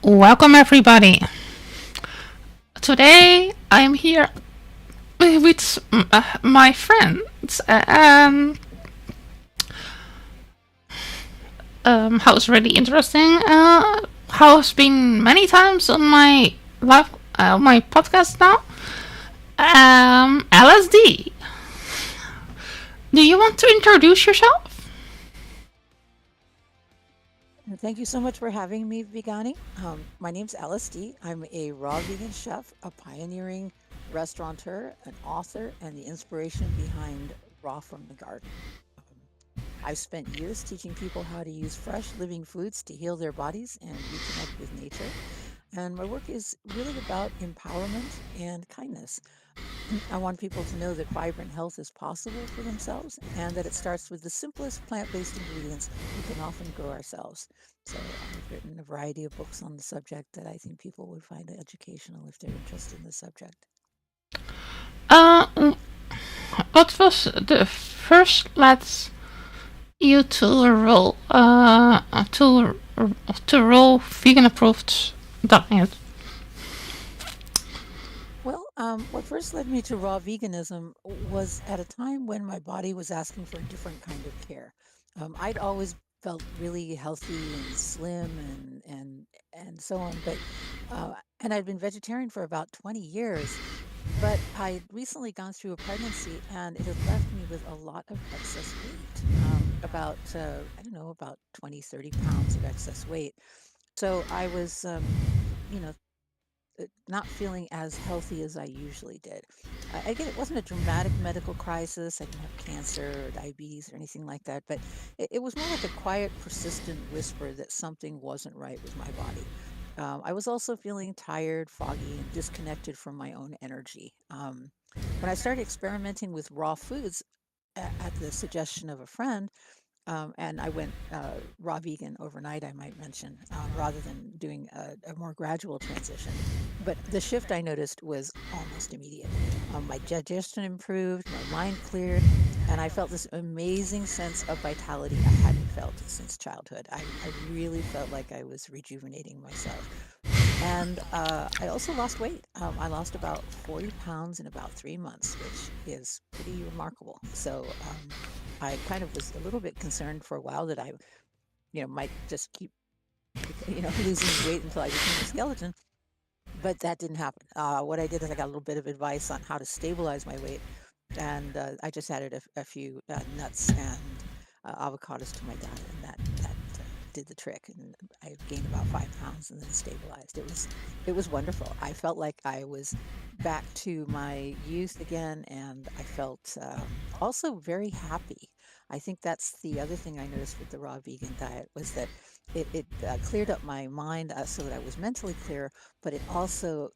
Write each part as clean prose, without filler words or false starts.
Welcome, everybody. Today I'm here with my friends. How's really interesting. How's been many times on my live, my podcast now. LSD. Do you want to introduce yourself? Thank you so much for having me, Vegani. My name's LSD. I'm a raw vegan chef, a pioneering restaurateur, an author, and the inspiration behind Raw from the Garden. Um, I've spent years teaching people how to use fresh living foods to heal their bodies and reconnect with nature. And my work is really about empowerment and kindness. I want people to know that vibrant health is possible for themselves and that it starts with the simplest plant based ingredients we can often grow ourselves. So, I've written a variety of books on the subject that I think people would find educational if they're interested in the subject. Uh, what was the first let's you to roll to roll vegan approved diet? Well, what first led me to raw veganism was at a time when my body was asking for a different kind of care. I'd always felt really healthy and slim and so on, but and I'd been vegetarian for about 20 years. But I'd recently gone through a pregnancy and it had left me with a lot of excess weight, about, I don't know, about 20, 30 pounds of excess weight. So I was, you know, not feeling as healthy as I usually did. Again, it wasn't a dramatic medical crisis. I didn't have cancer or diabetes or anything like that, but it was more like a quiet, persistent whisper that something wasn't right with my body. I was also feeling tired, foggy, and disconnected from my own energy. When I started experimenting with raw foods at the suggestion of a friend, and I went raw vegan overnight, I might mention, rather than doing a more gradual transition. But the shift I noticed was almost immediate. My digestion improved, my mind cleared, and I felt this amazing sense of vitality I hadn't felt since childhood. I really felt like I was rejuvenating myself. And I also lost weight. I lost about 40 pounds in about 3 months, which is pretty remarkable. So I kind of was a little bit concerned for a while that I, might just keep, losing weight until I became a skeleton. But that didn't happen. What I did is I got a little bit of advice on how to stabilize my weight, and I just added a few nuts and avocados to my diet, and that did the trick. And I gained about 5 pounds and then stabilized. It was wonderful. I felt like I was back to my youth again, and I felt also very happy. I think that's the other thing I noticed with the raw vegan diet was that it cleared up my mind so that I was mentally clear, but it also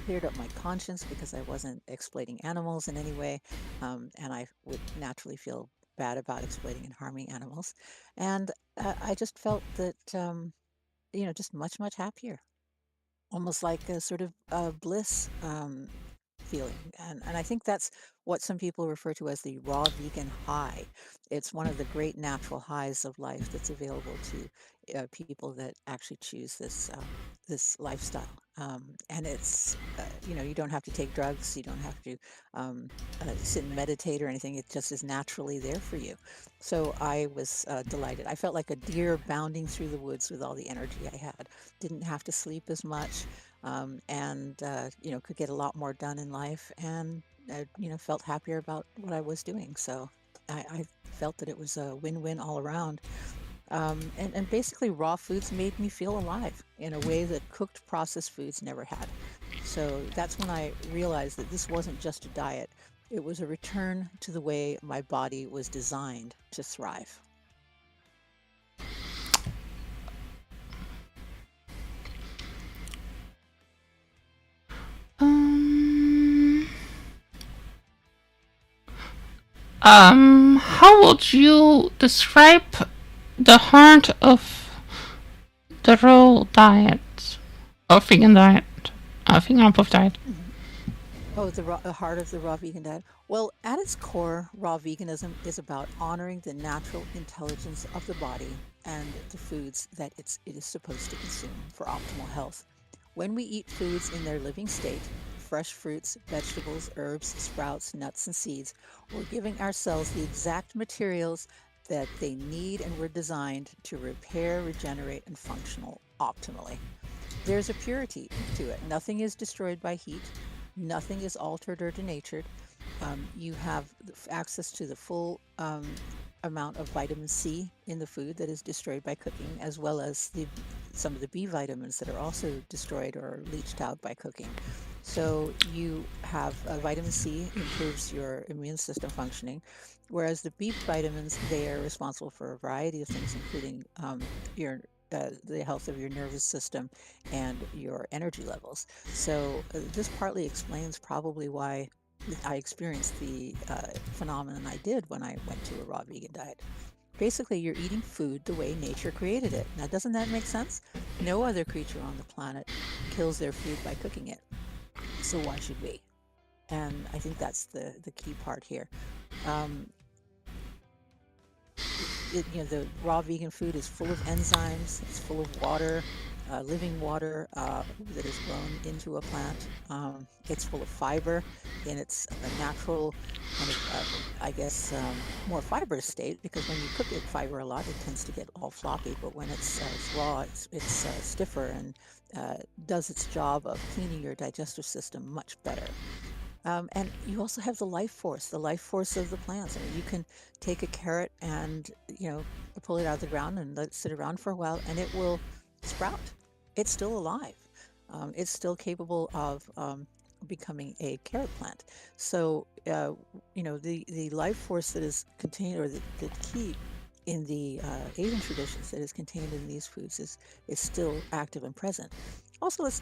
cleared up my conscience because I wasn't exploiting animals in any way, and I would naturally feel bad about exploiting and harming animals. And I just felt that, just much, much happier, almost like a sort of bliss feeling. And I think that's what some people refer to as the raw vegan high. It's one of the great natural highs of life that's available to people that actually choose this lifestyle. And it's you don't have to take drugs, you don't have to sit and meditate or anything. It just is naturally there for you. So I was delighted. I felt like a deer bounding through the woods with all the energy I had. Didn't have to sleep as much, and could get a lot more done in life, and felt happier about what I was doing. So I felt that it was a win-win all around. And basically, raw foods made me feel alive in a way that cooked processed foods never had. So that's when I realized that this wasn't just a diet; it was a return to the way my body was designed to thrive. Um, how would you describe the heart of the raw diet or vegan diet, vegan approved diet? Mhm. Oh, the heart of the raw vegan diet. Well, at its core, raw veganism is about honoring the natural intelligence of the body and the foods that it is supposed to consume for optimal health. When we eat foods in their living state, fresh fruits, vegetables, herbs, sprouts, nuts, and seeds, we're giving our cells the exact materials that they need and were designed to repair, regenerate, and functional optimally. There's a purity to it. Nothing is destroyed by heat. Nothing is altered or denatured. You have access to the full amount of vitamin C in the food that is destroyed by cooking, as well as some of the B vitamins that are also destroyed or leached out by cooking. So you have vitamin C improves your immune system functioning, whereas the B vitamins, they are responsible for a variety of things, including your the health of your nervous system and your energy levels. So this partly explains probably why I experienced the phenomenon I did when I went to a raw vegan diet. Basically, you're eating food the way nature created it. Now, doesn't that make sense? No other creature on the planet kills their food by cooking it. So why should we? And I think that's the key part here. Um, the raw vegan food is full of enzymes. It's full of water, living water that is grown into a plant. It's full of fiber in its natural kind of, I guess, more fibrous state, because when you cook it fiber a lot, it tends to get all floppy. But when it's raw, it's stiffer and does its job of cleaning your digestive system much better. And you also have the life force of the plants. I mean, you can take a carrot and, pull it out of the ground and let it sit around for a while, and it will sprout. It's still alive. It's still capable of becoming a carrot plant. So, the life force that is contained, or the key in the Asian traditions that is contained in these foods is still active and present. Also, let's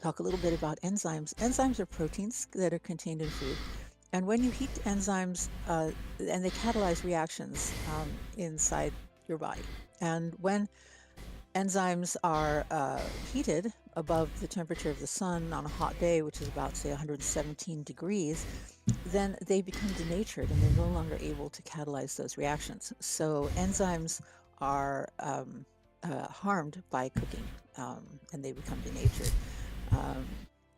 talk a little bit about enzymes. Enzymes are proteins that are contained in food. And when you heat enzymes, and they catalyze reactions inside your body. And when enzymes are heated above the temperature of the sun on a hot day, which is about, say, 117 degrees, then they become denatured and they're no longer able to catalyze those reactions. So enzymes are harmed by cooking, and they become denatured. Um,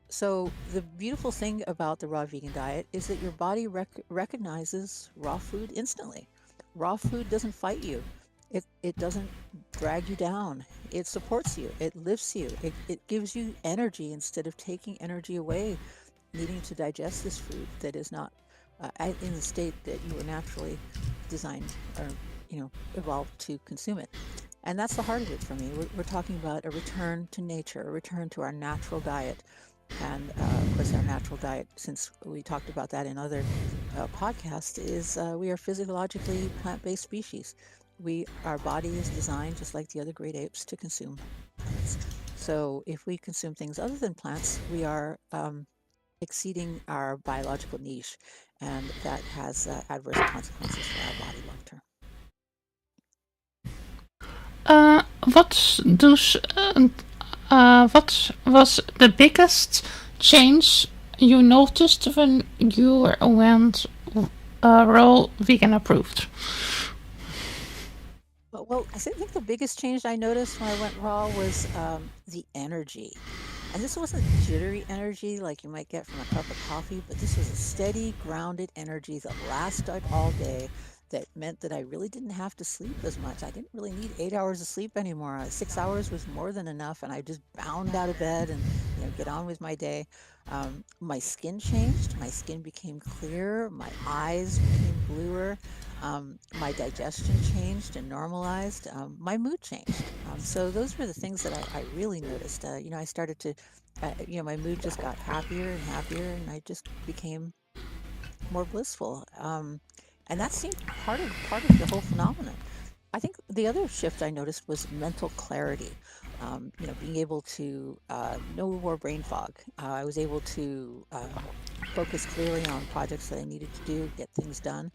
so the beautiful thing about the raw vegan diet is that your body recognizes raw food instantly. Raw food doesn't fight you. It doesn't drag you down. It supports you. It lifts you. It gives you energy instead of taking energy away, needing to digest this food that is not in the state that you were naturally designed or evolved to consume it. And that's the heart of it for me. We're talking about a return to nature, a return to our natural diet. And of course, our natural diet, since we talked about that in other podcasts, is we are physiologically plant-based species. Our body is designed, just like the other great apes, to consume plants. So if we consume things other than plants, we are exceeding our biological niche, and that has adverse consequences for our body long term. What does what was the biggest change you noticed when you went raw vegan approved? Well, I think the biggest change I noticed when I went raw was the energy. And this wasn't jittery energy like you might get from a cup of coffee, but this was a steady, grounded energy that lasted all day. That meant that I really didn't have to sleep as much. I didn't really need 8 hours of sleep anymore. 6 hours was more than enough, and I just bound out of bed and get on with my day. My skin changed. My skin became clearer. My eyes became bluer. My digestion changed and normalized. My mood changed. So those were the things that I really noticed. I started to, my mood just got happier and happier, and I just became more blissful. And that seemed part of the whole phenomenon. I think the other shift I noticed was mental clarity. Being able to no more brain fog. I was able to focus clearly on projects that I needed to do, get things done.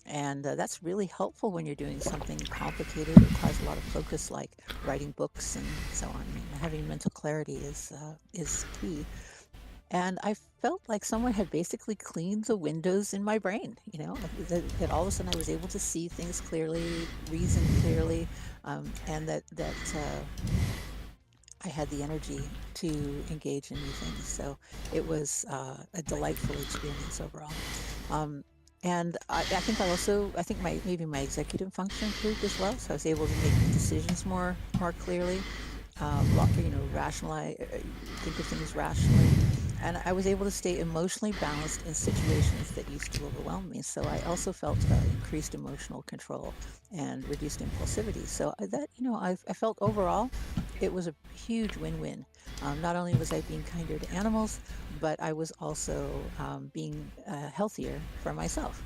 And that's really helpful when you're doing something complicated or requires a lot of focus, like writing books and so on. Having mental clarity is key. And I felt like someone had basically cleaned the windows in my brain, that all of a sudden I was able to see things clearly, reason clearly, and that I had the energy to engage in new things. So it was a delightful experience overall. Um, and I think I think maybe my executive function improved as well. So I was able to make decisions more clearly, rationalize, think of things rationally. And I was able to stay emotionally balanced in situations that used to overwhelm me. So I also felt increased emotional control and reduced impulsivity. So I felt overall it was a huge win-win. Not only was I being kinder to animals, but I was also being healthier for myself.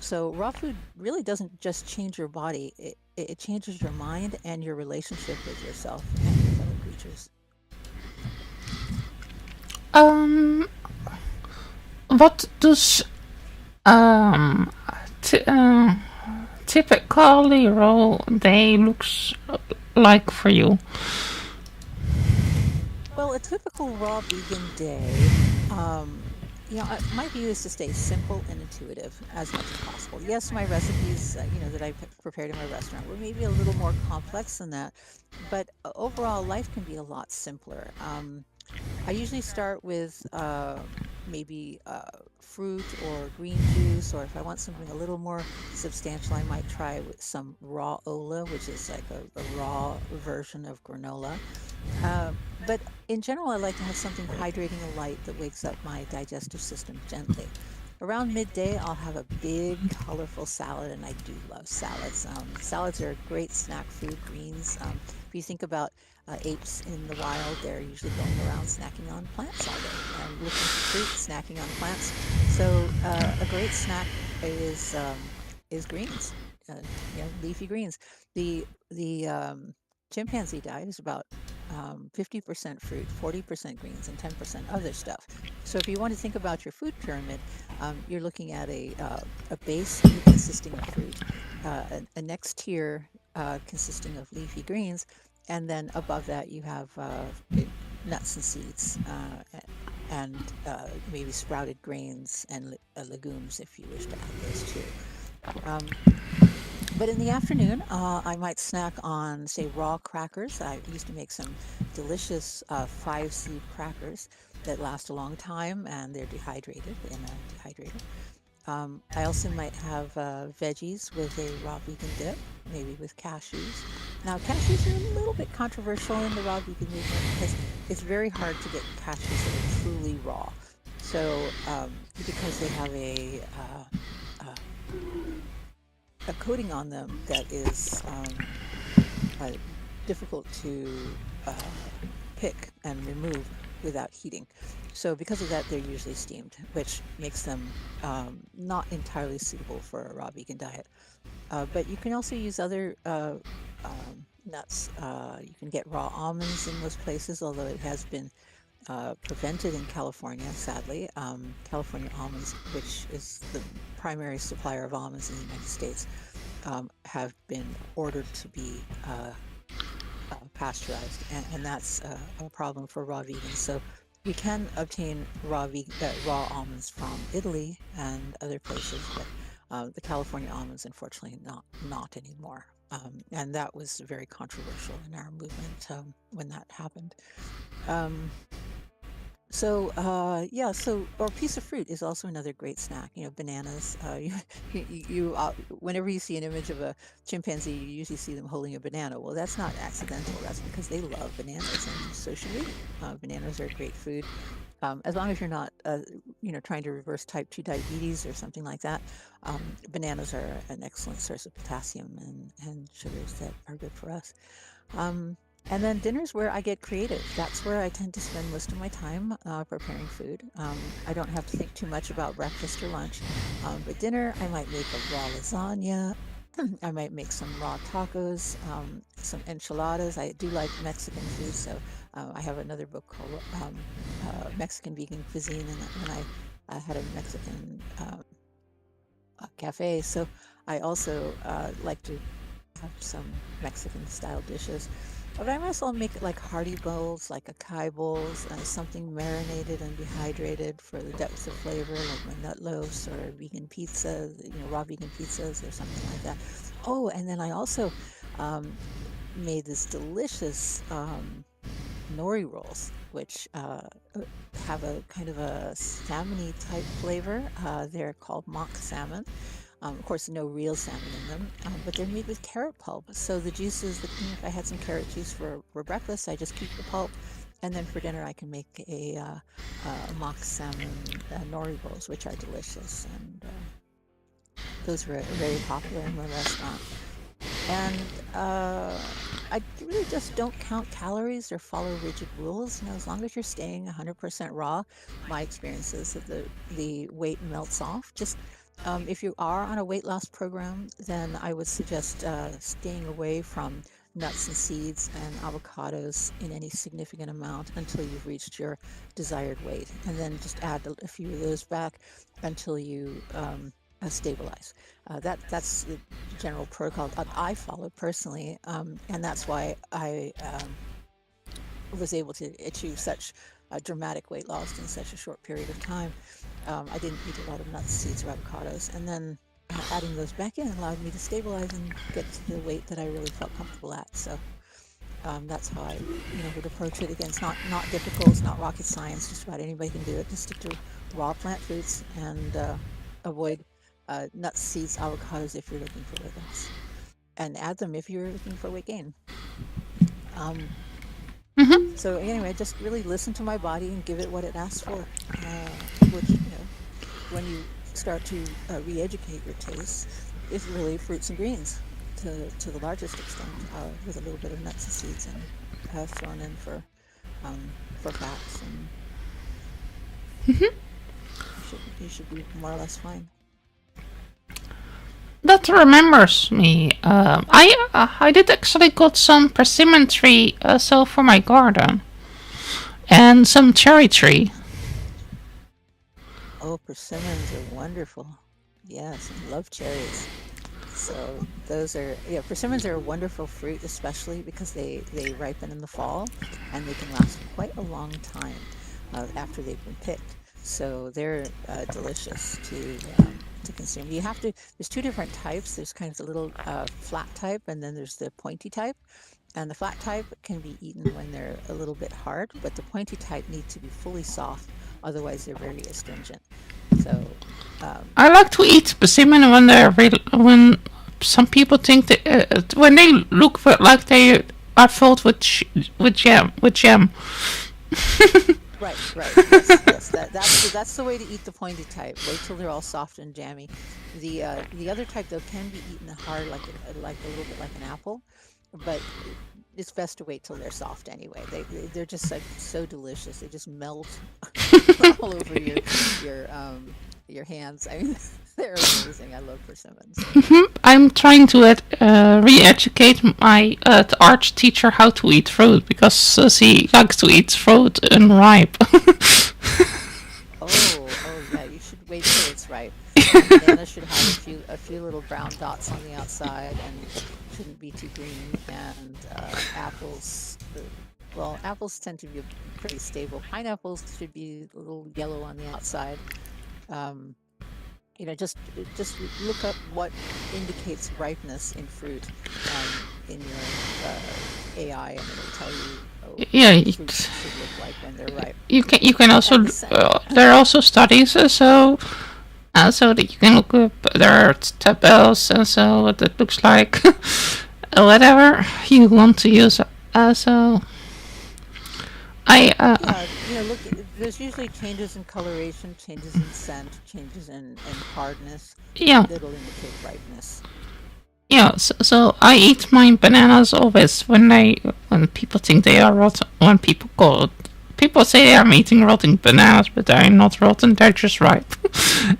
So raw food really doesn't just change your body; it changes your mind and your relationship with yourself and your fellow creatures. Um, what does um t- typically raw day looks like for you? Well, a typical raw vegan day, my view is to stay simple and intuitive as much as possible. Yes, my recipes, that I prepared in my restaurant were maybe a little more complex than that, but overall, life can be a lot simpler. I usually start with maybe fruit or green juice, or if I want something a little more substantial, I might try with some raw ola, which is like a raw version of granola. But in general, I like to have something hydrating and light that wakes up my digestive system gently. Around midday, I'll have a big, colorful salad, and I do love salads. Salads are a great snack food, greens. If you think about apes in the wild, they're usually going around snacking on plants all day, looking for fruit, snacking on plants. So a great snack is greens, leafy greens. The chimpanzee diet is about 50% fruit, 40% greens, and 10% other stuff. So if you want to think about your food pyramid, you're looking at a base consisting of fruit, a next tier consisting of leafy greens, and then above that you have nuts and seeds and maybe sprouted grains and legumes if you wish to add those too. Um, but in the afternoon, I might snack on, say, raw crackers. I used to make some delicious 5 seed crackers that last a long time and they're dehydrated in a dehydrator. I also might have veggies with a raw vegan dip, maybe with cashews. Now, cashews are a little bit controversial in the raw vegan movement because it's very hard to get cashews that are truly raw. So, because they have uh, a coating on them that is uh, difficult to pick and remove without heating. So because of that, they're usually steamed, which makes them not entirely suitable for a raw vegan diet. But you can also use other nuts. You can get raw almonds in most places, although it has been prevented in California, sadly. California almonds, which is the primary supplier of almonds in the United States, have been ordered to be pasteurized, and that's a problem for raw vegans. So you can obtain raw almonds from Italy and other places, but the California almonds, unfortunately, not anymore. And that was very controversial in our movement when that happened. Um, yeah, or a piece of fruit is also another great snack. Bananas. Whenever you see an image of a chimpanzee, you usually see them holding a banana. Well, that's not accidental. That's because they love bananas, and so should we. Bananas are a great food, as long as you're not, trying to reverse type 2 diabetes or something like that. Bananas are an excellent source of potassium and sugars that are good for us. Um, and then dinner's where I get creative. That's where I tend to spend most of my time preparing food. I don't have to think too much about breakfast or lunch. But dinner, I might make a raw lasagna. I might make some raw tacos, some enchiladas. I do like Mexican food, so I have another book called Mexican Vegan Cuisine, and I had a Mexican cafe. So I also like to have some Mexican style dishes. But I might as well make it like hearty bowls, like acai bowls, something marinated and dehydrated for the depth of flavor, like my nut loaves or vegan pizzas, raw vegan pizzas or something like that. Oh, and then I also um, made this delicious nori rolls, which have a kind of a salmon-y type flavor. They're called mock salmon. Of course, no real salmon in them, but they're made with carrot pulp. So the juices, if I had some carrot juice for breakfast, I just keep the pulp, and then for dinner I can make a mock salmon nori rolls, which are delicious, and those were very popular in my restaurant. And I really just don't count calories or follow rigid rules. As long as you're staying 100% raw, my experience is that the weight melts off. Just if you are on a weight loss program, then I would suggest staying away from nuts and seeds and avocados in any significant amount until you've reached your desired weight, and then just add a few of those back until you stabilize. That's the general protocol that I follow personally, and that's why I was able to achieve such a dramatic weight loss in such a short period of time. I didn't eat a lot of nuts, seeds, or avocados, and then adding those back in allowed me to stabilize and get to the weight that I really felt comfortable at. So that's how I, would approach it. Again, it's not difficult. It's not rocket science. Just about anybody can do it. Just stick to raw plant foods and avoid nuts, seeds, avocados if you're looking for weight loss, and add them if you're looking for weight gain. Um, Mm-hmm. so anyway, just really listen to my body and give it what it asks for, which, when you start to re-educate your tastes, is really fruits and greens to the largest extent, with a little bit of nuts and seeds and thrown in for fats, and you should be more or less fine. That remembers me. I did actually got some persimmon tree so for my garden and some cherry tree. Oh, persimmons are wonderful. Yes, I love cherries. So those are, yeah, persimmons are a wonderful fruit, especially because they ripen in the fall and they can last quite a long time after they've been picked. So they're delicious to consume. There's two different types. There's kind of the little flat type, and then there's the pointy type. And the flat type can be eaten when they're a little bit hard, but the pointy type need to be fully soft, otherwise they're very astringent. So I like to eat persimmon when they're when some people think that when they look like they are filled with jam. right, yes, yes. That's the way to eat the pointy type. Wait till they're all soft and jammy. The other type though can be eaten hard, like a little bit like an apple, but it's best to wait till they're soft anyway. They're just so delicious. They just melt all over your hands. I mean, they're amazing. I love persimmons. I'm trying to re-educate my art teacher how to eat fruit because she likes to eat fruit unripe. Oh yeah. You should wait till it's ripe. Bananas should have a few little brown dots on the outside and shouldn't be too green. And apples, well, apples tend to be pretty stable. Pineapples should be a little yellow on the outside. Um, just look up what indicates ripeness in fruit in your AI, and it'll tell you Yeah, what fruits should look like when they're ripe. you can also there are also studies so that you can look up their tabels and so what it looks like whatever you want to use. So I Look, there's usually changes in coloration, changes in scent, changes in hardness yeah. that'll indicate ripeness. Yeah, so I eat my bananas always when people think they are rotten. When people say I'm eating rotten bananas, but they're not rotten. They're just ripe,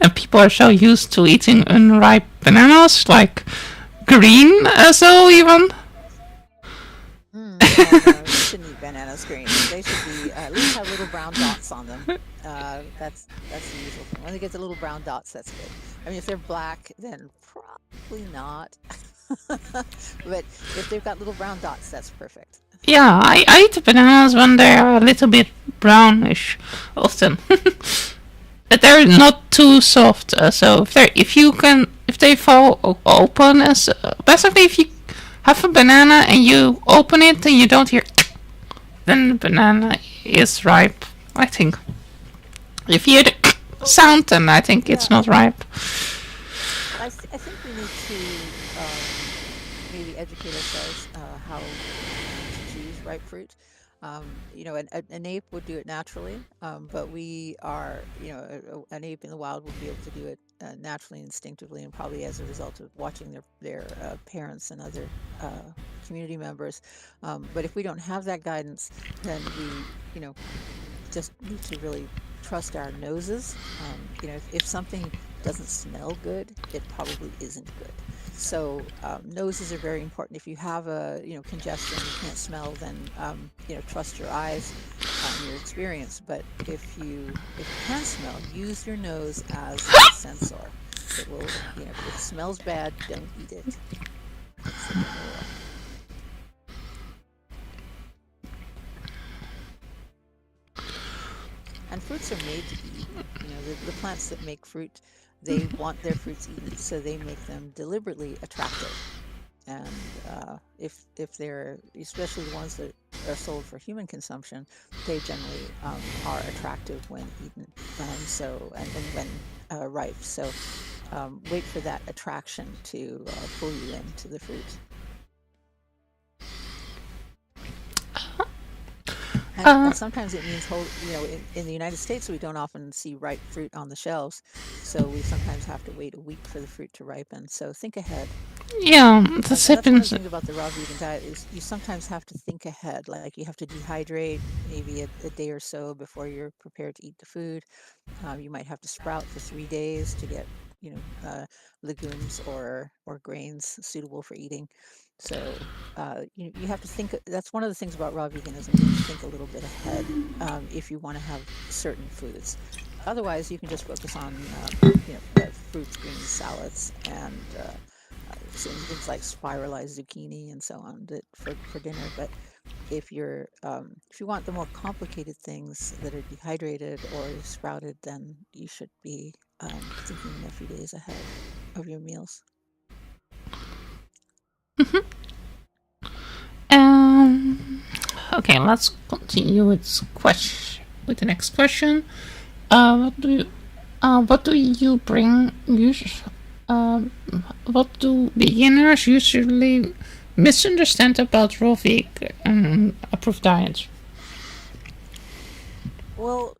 and people are so used to eating unripe bananas, like green, so even. No, you shouldn't eat bananas green. They should be at least have little brown dots on them. That's the usual thing. When they get the little brown dots, that's good. I mean, if they're black, then probably not. But if they've got little brown dots, that's perfect. Yeah, I eat bananas when they are a little bit brownish, often. But they're not too soft. So if they fall open, as basically if you have a banana and you open it and you don't hear, then the banana is ripe. I think. If you hear the Well, sound, then I think yeah, it's not ripe. I think we need to maybe educate ourselves how to choose ripe fruit. An ape would do it naturally, but we are, an ape in the wild would be able to do it naturally, instinctively, and probably as a result of watching their parents and other community members. But if we don't have that guidance, then we, just need to really trust our noses. If something doesn't smell good, it probably isn't good. So noses are very important. If you have a congestion, you can't smell, then trust your eyes and your experience. But if you can smell, use your nose as a sensor. It will, if it smells bad, don't eat it. That's the general rule. And fruits are made to be eaten. The plants that make fruit, they want their fruits eaten, so they make them deliberately attractive. And if they're, especially the ones that are sold for human consumption, they generally are attractive when eaten. And when ripe. So wait for that attraction to pull you into the fruit. And sometimes it means in the United States, we don't often see ripe fruit on the shelves. So we sometimes have to wait a week for the fruit to ripen. So think ahead. Yeah, this And that's one of happens. the things about the raw vegan diet is you sometimes have to think ahead. Like you have to dehydrate maybe a day or so before you're prepared to eat the food. You might have to sprout for 3 days to get you know legumes or grains suitable for eating. So you have to think. That's one of the things about raw veganism. You have to think a little bit ahead if you want to have certain foods. Otherwise, you can just focus on fruits, greens, salads, and things like spiralized zucchini and so on for dinner. But if you want the more complicated things that are dehydrated or sprouted, then you should be thinking a few days ahead of your meals. Um. Okay, let's continue with the next question. What do you bring? Um, what do beginners usually misunderstand about raw vegan approved diets? Well,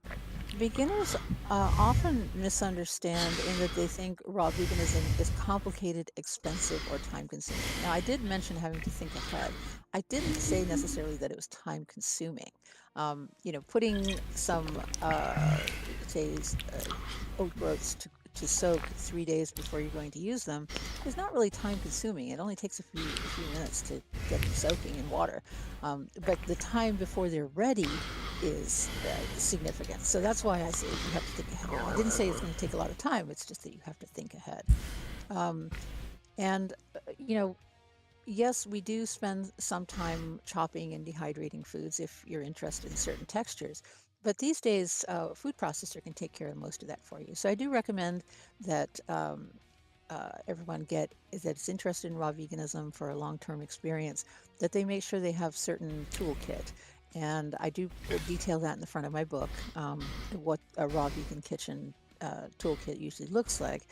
beginners often misunderstand in that they think raw veganism is complicated, expensive, or time consuming. Now, I did mention having to think ahead. I didn't say necessarily that it was time consuming. Putting some, say, oat groats to soak 3 days before you're going to use them is not really time consuming. It only takes a few minutes to get them soaking in water. But the time before they're ready is significant. So that's why I say you have to think ahead. Now, I didn't say it's going to take a lot of time. It's just that you have to think ahead. Um, and, yes, we do spend some time chopping and dehydrating foods if you're interested in certain textures. But these days, a food processor can take care of most of that for you. So I do recommend that everyone that's interested in raw veganism for a long-term experience, that they make sure they have certain toolkit. And I do detail that in the front of my book, what a raw vegan kitchen toolkit usually looks like.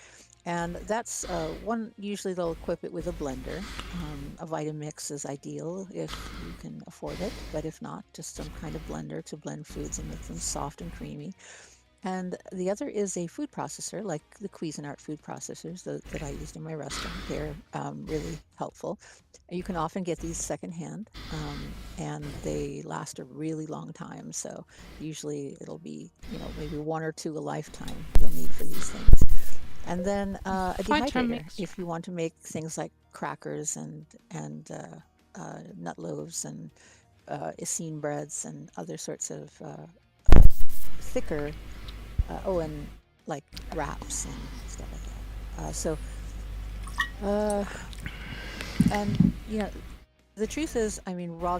And that's one, usually they'll equip it with a blender. A Vitamix is ideal if you can afford it, but if not, just some kind of blender to blend foods and make them soft and creamy. And the other is a food processor, like the Cuisinart food processors that I used in my restaurant. They're really helpful. You can often get these secondhand, and they last a really long time. So usually it'll be, maybe one or two a lifetime you'll need for these things. And then a dehydrator Vitamix. if you want to make things like crackers and nut loaves and Essene breads and other sorts of thicker, and like wraps and stuff like that. So uh, And the truth is, I mean, raw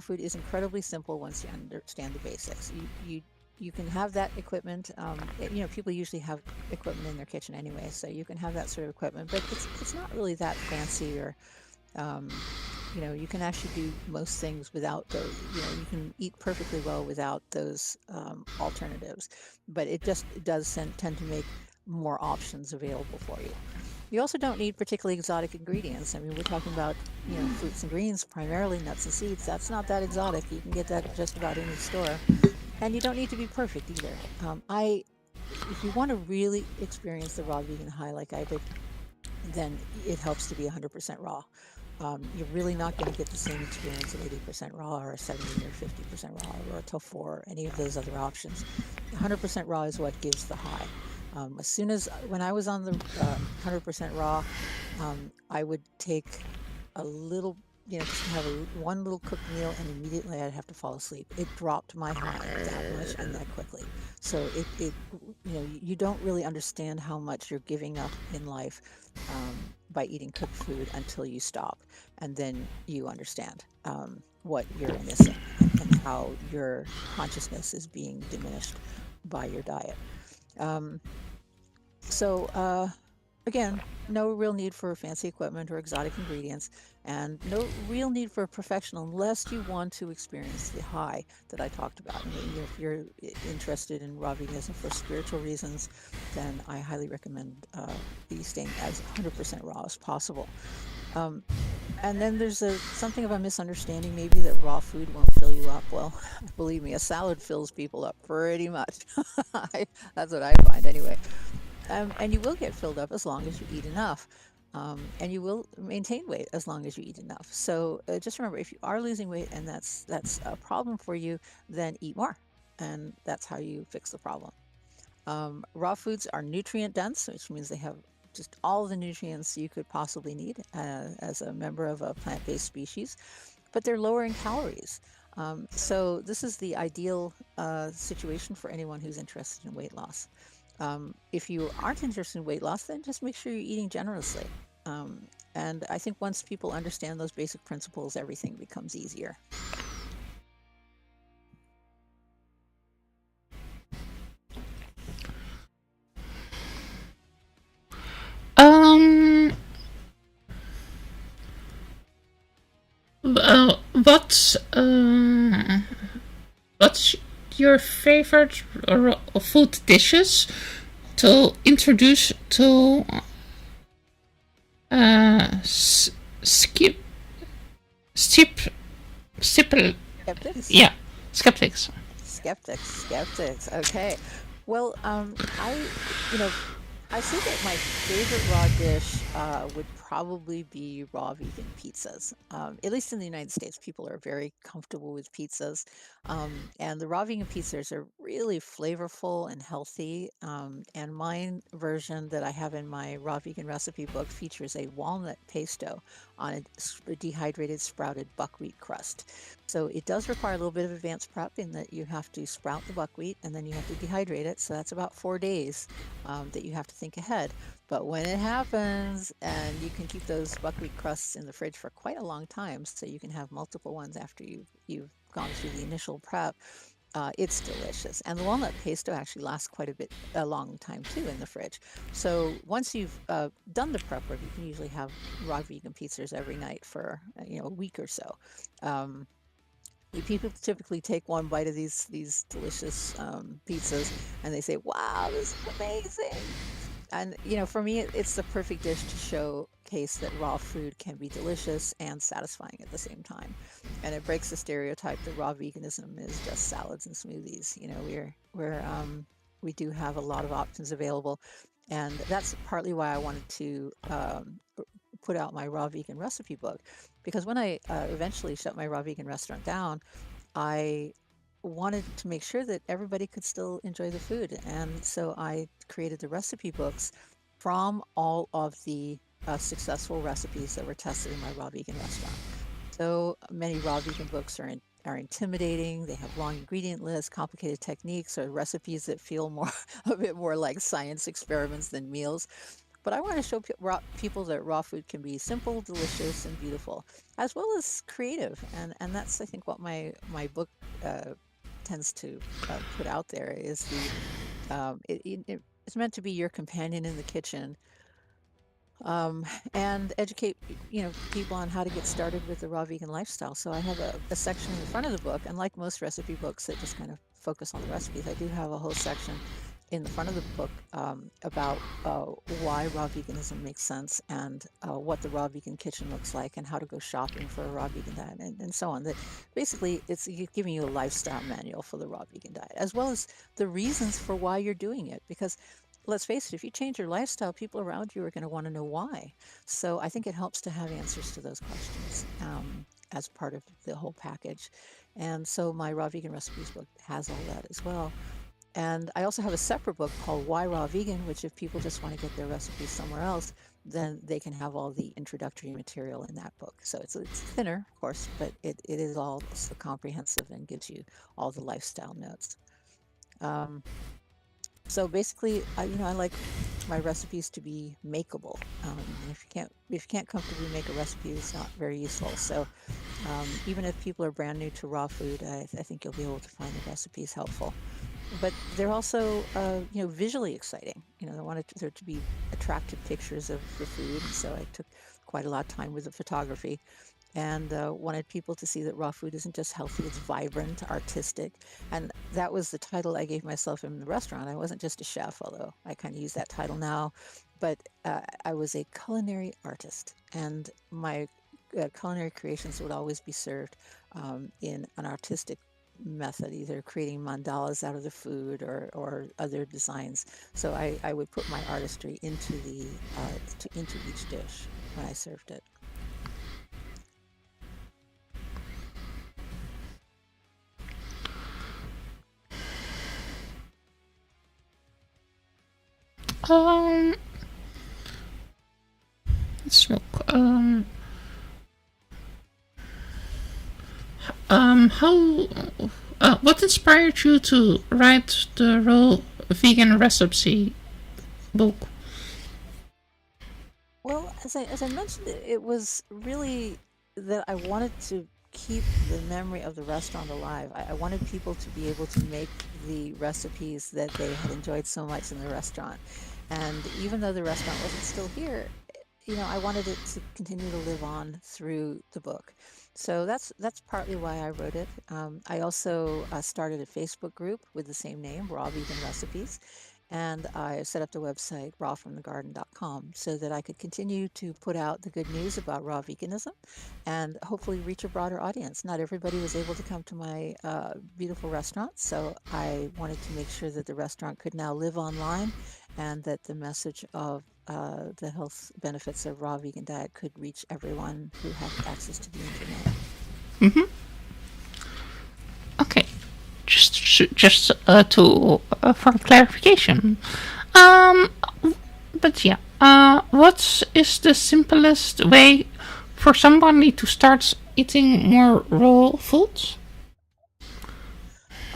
food is incredibly simple once you understand the basics. You can have that equipment. People usually have equipment in their kitchen anyway, so you can have that sort of equipment. But it's not really that fancy, or um, you can actually do most things without those. You can eat perfectly well without those alternatives. But it does tend to make more options available for you. You also don't need particularly exotic ingredients. I mean, we're talking about, fruits and greens, primarily nuts and seeds. That's not that exotic. You can get that at just about any store. And you don't need to be perfect either. If you want to really experience the raw vegan high like I did, then it helps to be 100% raw. You're really not going to get the same experience at 80% raw or 70 or 50% raw or tofu or any of those other options. 100% raw is what gives the high. As soon as when I was on the 100% raw, I would take a little, just have one little cooked meal, and immediately I'd have to fall asleep. It dropped my high that much and that quickly. So you don't really understand how much you're giving up in life by eating cooked food until you stop, and then you understand what you're missing, and how your consciousness is being diminished by your diet. Um, so again, no real need for fancy equipment or exotic ingredients, and no real need for a professional unless you want to experience the high that I talked about. I mean, if you're interested in raw veganism for spiritual reasons, then I highly recommend you staying as 100% raw as possible. Um, and then there's something of a misunderstanding, maybe, that raw food won't fill you up. Well, believe me, a salad fills people up pretty much. That's what I find anyway. And you will get filled up as long as you eat enough. And you will maintain weight as long as you eat enough. So just remember, if you are losing weight and that's a problem for you, then eat more. And that's how you fix the problem. Raw foods are nutrient dense, which means they have just all the nutrients you could possibly need as a member of a plant-based species, but they're lower in calories. So this is the ideal situation for anyone who's interested in weight loss. If you aren't interested in weight loss, then just make sure you're eating generously. And I think once people understand those basic principles, everything becomes easier. Um, uh, what's what's your favorite food dishes to introduce to skip skip skip Skeptics? yeah skeptics. Skeptics. Okay. Well, you know, I say that my favorite raw dish would probably be raw vegan pizzas. At least in the United States, people are very comfortable with pizzas. And the raw vegan pizzas are really flavorful and healthy. And my version that I have in my raw vegan recipe book features a walnut pesto on a dehydrated sprouted buckwheat crust. So it does require a little bit of advanced prep in that you have to sprout the buckwheat and then you have to dehydrate it. So that's about 4 days that you have to think ahead. But when it happens, and you can keep those buckwheat crusts in the fridge for quite a long time, so you can have multiple ones after you've gone through the initial prep. It's delicious, and the walnut pesto actually lasts quite a long time too in the fridge. So once you've done the prep work, you can usually have raw vegan pizzas every night for a week or so. Um, People typically take one bite of these delicious pizzas, and they say, "Wow, this is amazing!" And for me, it's the perfect dish to showcase that raw food can be delicious and satisfying at the same time. And it breaks the stereotype that raw veganism is just salads and smoothies. We do have a lot of options available, and that's partly why I wanted to put out my raw vegan recipe book, because when I eventually shut my raw vegan restaurant down, I wanted to make sure that everybody could still enjoy the food. And so I created the recipe books from all of the successful recipes that were tested in my raw vegan restaurant. So many raw vegan books are intimidating. They have long ingredient lists, complicated techniques, or recipes that feel more a bit more like science experiments than meals. But I want to show people that raw food can be simple, delicious, and beautiful, as well as creative. And that's, I think, what my book uh, tends to put out there is it's meant to be your companion in the kitchen, um, and educate people on how to get started with the raw vegan lifestyle. So I have a section in the front of the book, and like most recipe books that just kind of focus on the recipes, I do have a whole section in the front of the book about why raw veganism makes sense, and what the raw vegan kitchen looks like, and how to go shopping for a raw vegan diet, and so on. That basically it's giving you a lifestyle manual for the raw vegan diet, as well as the reasons for why you're doing it. Because let's face it, if you change your lifestyle, people around you are going to want to know why. So I think it helps to have answers to those questions as part of the whole package. And so my raw vegan recipes book has all that as well. And I also have a separate book called Why Raw Vegan, which if people just want to get their recipes somewhere else, then they can have all the introductory material in that book. So it's thinner, of course, but it is all so comprehensive and gives you all the lifestyle notes. Um, so basically, I like my recipes to be makeable. And if you can't comfortably make a recipe, it's not very useful. So even if people are brand new to raw food, I think you'll be able to find the recipes helpful. But they're also, visually exciting. I wanted there to be attractive pictures of the food, and so I took quite a lot of time with the photography, and wanted people to see that raw food isn't just healthy, it's vibrant, artistic. And that was the title I gave myself in the restaurant. I wasn't just a chef, although I kind of use that title now, but I was a culinary artist, and my culinary creations would always be served in an artistic method, either creating mandalas out of the food or other designs. So I would put my artistry into into each dish when I served it. Um, let's look. How? What inspired you to write the raw vegan recipe book? Well, as I mentioned, it was really that I wanted to keep the memory of the restaurant alive. I wanted people to be able to make the recipes that they had enjoyed so much in the restaurant. And even though the restaurant wasn't still here, I wanted it to continue to live on through the book. So that's partly why I wrote it. I also started a Facebook group with the same name, Raw Vegan Recipes, and I set up the website rawfromthegarden.com so that I could continue to put out the good news about raw veganism and hopefully reach a broader audience. Not everybody was able to come to my beautiful restaurant, so I wanted to make sure that the restaurant could now live online and that the message of the health benefits of raw vegan diet could reach everyone who had access to the internet. Mm-hmm. Okay, just to for clarification. Um, but yeah, what is the simplest way for somebody to start eating more raw foods?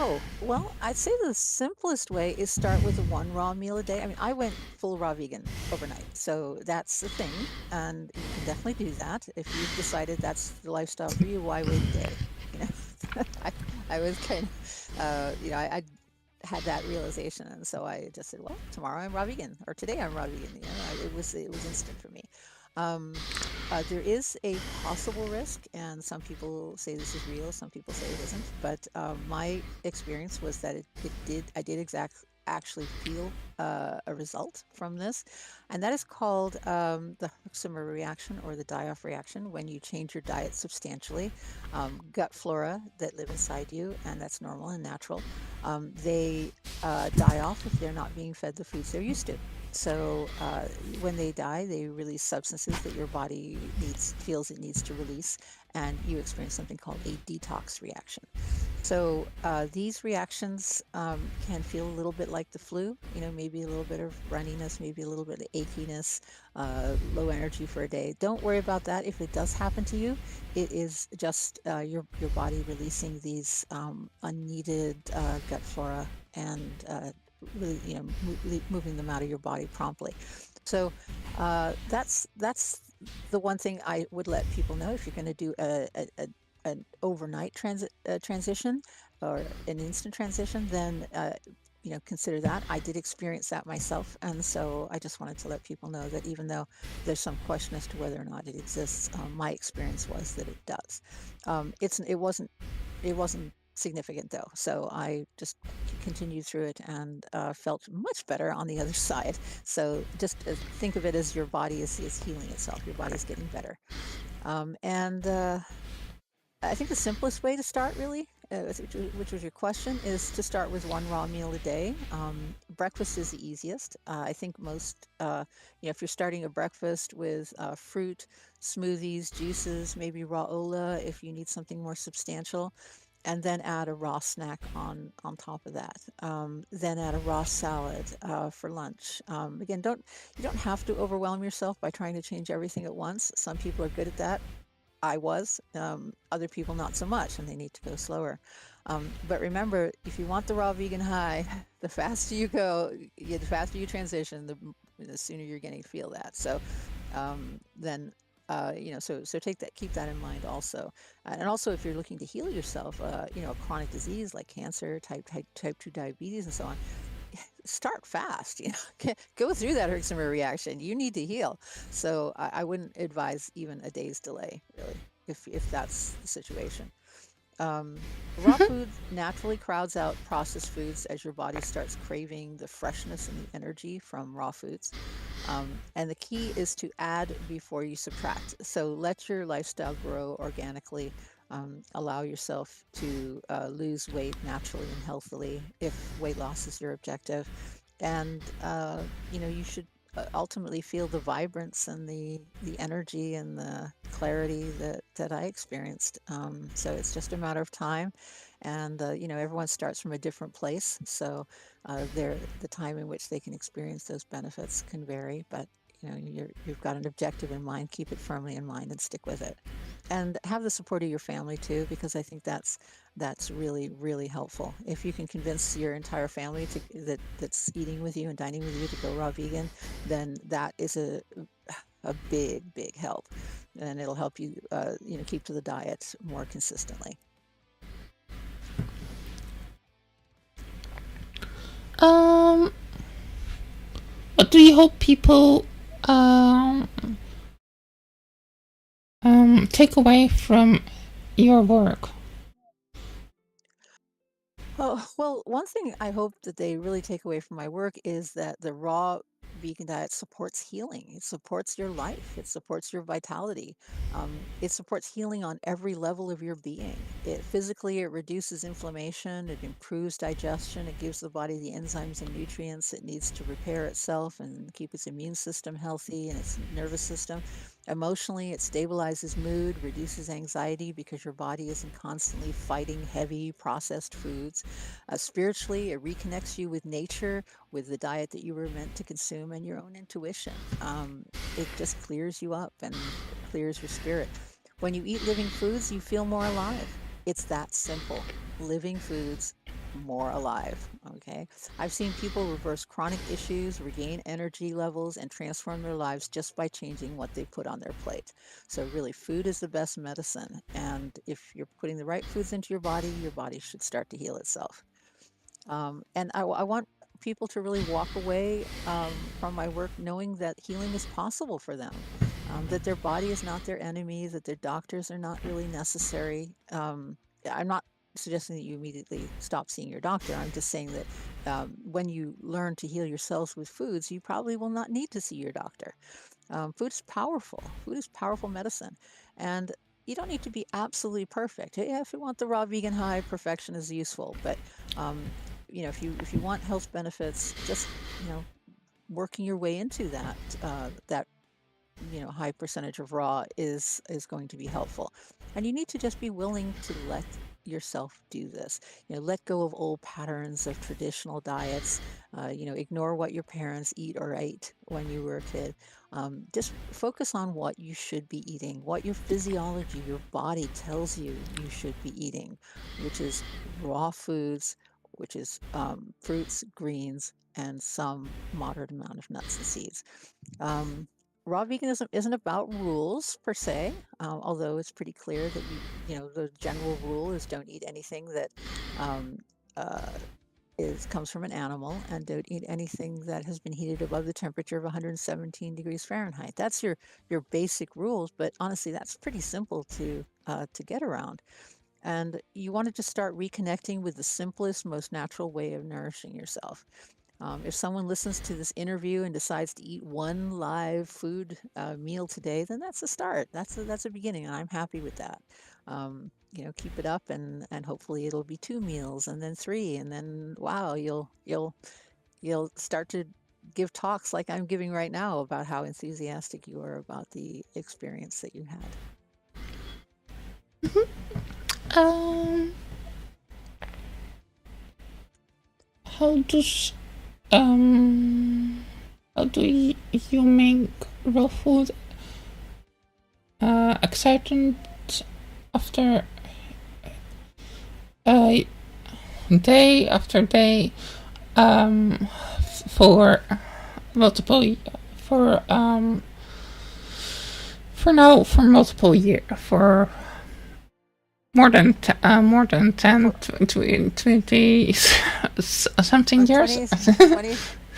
Oh, well, I'd say the simplest way is start with one raw meal a day. I mean, I went full raw vegan overnight, so that's the thing, and you can definitely do that. If you've decided that's the lifestyle for you, why wait a day? You know, I, I was kind of, I had that realization, and so I just said, well, tomorrow I'm raw vegan, or today I'm raw vegan. It was instant for me. Um, there is a possible risk, and some people say this is real, some people say it isn't. But my experience was that I did actually feel a result from this, and that is called the Herxheimer reaction or the die-off reaction. When you change your diet substantially, gut flora that live inside you, and that's normal and natural, they die off if they're not being fed the foods they're used to. So when they die, they release substances that your body feels it needs to release, and you experience something called a detox reaction. So these reactions can feel a little bit like the flu, maybe a little bit of runniness, maybe a little bit of achiness, low energy for a day. Don't worry about that. If it does happen to you, it is just your body releasing these unneeded gut flora and really, moving them out of your body promptly. So that's the one thing I would let people know. If you're going to do an overnight transition or an instant transition, then consider that. I did experience that myself, and so I just wanted to let people know that even though there's some question as to whether or not it exists, my experience was that it does. It wasn't significant though, so I just continued through it and felt much better on the other side. So just think of it as your body is healing itself. Your body's getting better. And I think the simplest way to start, really, which was your question, is to start with one raw meal a day. Breakfast is the easiest. I think most, if you're starting a breakfast with fruit, smoothies, juices, maybe raw ola if you need something more substantial, and then add a raw snack on top of that. Then add a raw salad for lunch. Again, you don't have to overwhelm yourself by trying to change everything at once. Some people are good at that. I was. Other people not so much, and they need to go slower. But remember, if you want the raw vegan high, the faster you go, the faster you transition, the sooner you're going to feel that. So then so keep that in mind also. And also, if you're looking to heal yourself, a chronic disease like cancer, type 2 diabetes, and so on, start fast. Go through that eczema reaction. You need to heal. So I wouldn't advise even a day's delay, really, if that's the situation. Raw food naturally crowds out processed foods as your body starts craving the freshness and the energy from raw foods. And the key is to add before you subtract. So let your lifestyle grow organically. Allow yourself to lose weight naturally and healthily if weight loss is your objective. And you should ultimately feel the vibrance and the energy and the clarity that I experienced. So it's just a matter of time, and everyone starts from a different place. So the time in which they can experience those benefits can vary, but you've got an objective in mind. Keep it firmly in mind and stick with it, and have the support of your family too, because I think that's really, really helpful. If you can convince your entire family that's eating with you and dining with you to go raw vegan, then that is a big, big help, and it'll help you keep to the diet more consistently. Um, what do you hope people um take away from your work? Well, one thing I hope that they really take away from my work is that the raw vegan diet supports healing. It supports your life. It supports your vitality. It supports healing on every level of your being. Physically, it reduces inflammation. It improves digestion. It gives the body the enzymes and nutrients it needs to repair itself and keep its immune system healthy and its nervous system. Emotionally, it stabilizes mood, reduces anxiety because your body isn't constantly fighting heavy processed foods. Spiritually, it reconnects you with nature, with the diet that you were meant to consume, and your own intuition. It just clears you up and clears your spirit. When you eat living foods, you feel more alive. It's that simple. Living foods, more alive. Okay. I've seen people reverse chronic issues, regain energy levels, and transform their lives just by changing what they put on their plate. So, really, food is the best medicine. And if you're putting the right foods into your body should start to heal itself. And I want people to really walk away from my work knowing that healing is possible for them, that their body is not their enemy, that their doctors are not really necessary. I'm not suggesting that you immediately stop seeing your doctor. I'm just saying that when you learn to heal yourselves with foods, you probably will not need to see your doctor. Food is powerful. Food is powerful medicine. And you don't need to be absolutely perfect. Yeah, if you want the raw vegan high, perfection is useful. But if you want health benefits, just working your way into that high percentage of raw is going to be helpful. And you need to just be willing to let yourself do this. Let go of old patterns of traditional diets. Ignore what your parents eat or ate when you were a kid. Just focus on what you should be eating, what your physiology, your body tells you you should be eating, which is raw foods which is fruits, greens, and some moderate amount of nuts and seeds. Um, Raw veganism isn't about rules per se, although it's pretty clear that the general rule is don't eat anything that um, uh, comes from an animal, and don't eat anything that has been heated above the temperature of 117 degrees Fahrenheit. That's your basic rules, but honestly, that's pretty simple to get around. And you want to just start reconnecting with the simplest, most natural way of nourishing yourself. If someone listens to this interview and decides to eat one live food meal today, then that's a start. That's a beginning, and I'm happy with that. Keep it up, and hopefully it'll be 2 meals, and then 3, and then wow, you'll start to give talks like I'm giving right now about how enthusiastic you are about the experience that you had. Um, how does how do you make raw food exciting after uh, day after day for multiple for now for multiple years for more than 10 20 something years.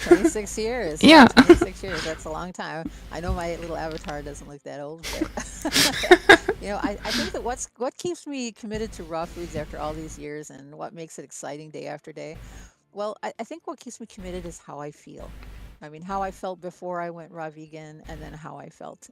26 years. Yeah. 26 years. That's a long time. I know my little avatar doesn't look that old, but I think that what keeps me committed to raw foods after all these years, and what makes it exciting day after day, well, I think what keeps me committed is how I feel. I mean, how I felt before I went raw vegan, and then how I felt,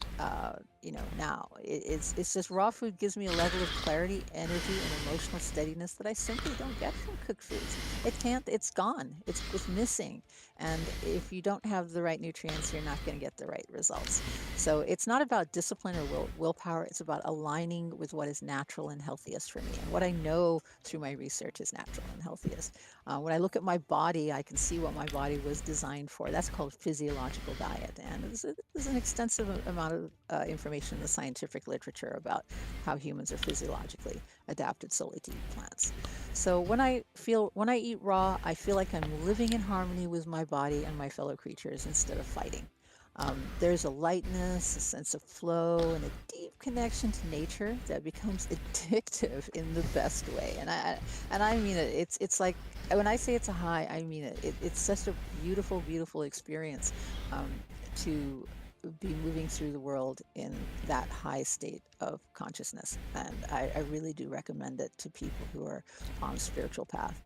now. It's just raw food gives me a level of clarity, energy, and emotional steadiness that I simply don't get from cooked foods. It can't. It's gone. It's missing. And if you don't have the right nutrients, you're not going to get the right results. So it's not about discipline or willpower. It's about aligning with what is natural and healthiest for me, and what I know through my research is natural and healthiest. When I look at my body, I can see what my body was designed for. That's called physiological diet. And there's an extensive amount of information in the scientific literature about how humans are physiologically adapted solely to eat plants. So when I eat raw, I feel like I'm living in harmony with my body and my fellow creatures instead of fighting. There's a lightness, a sense of flow, and a deep connection to nature that becomes addictive in the best way. And I mean it. It's like when I say it's a high, I mean it. It's such a beautiful, beautiful experience to be moving through the world in that high state of consciousness. And I really do recommend it to people who are on a spiritual path.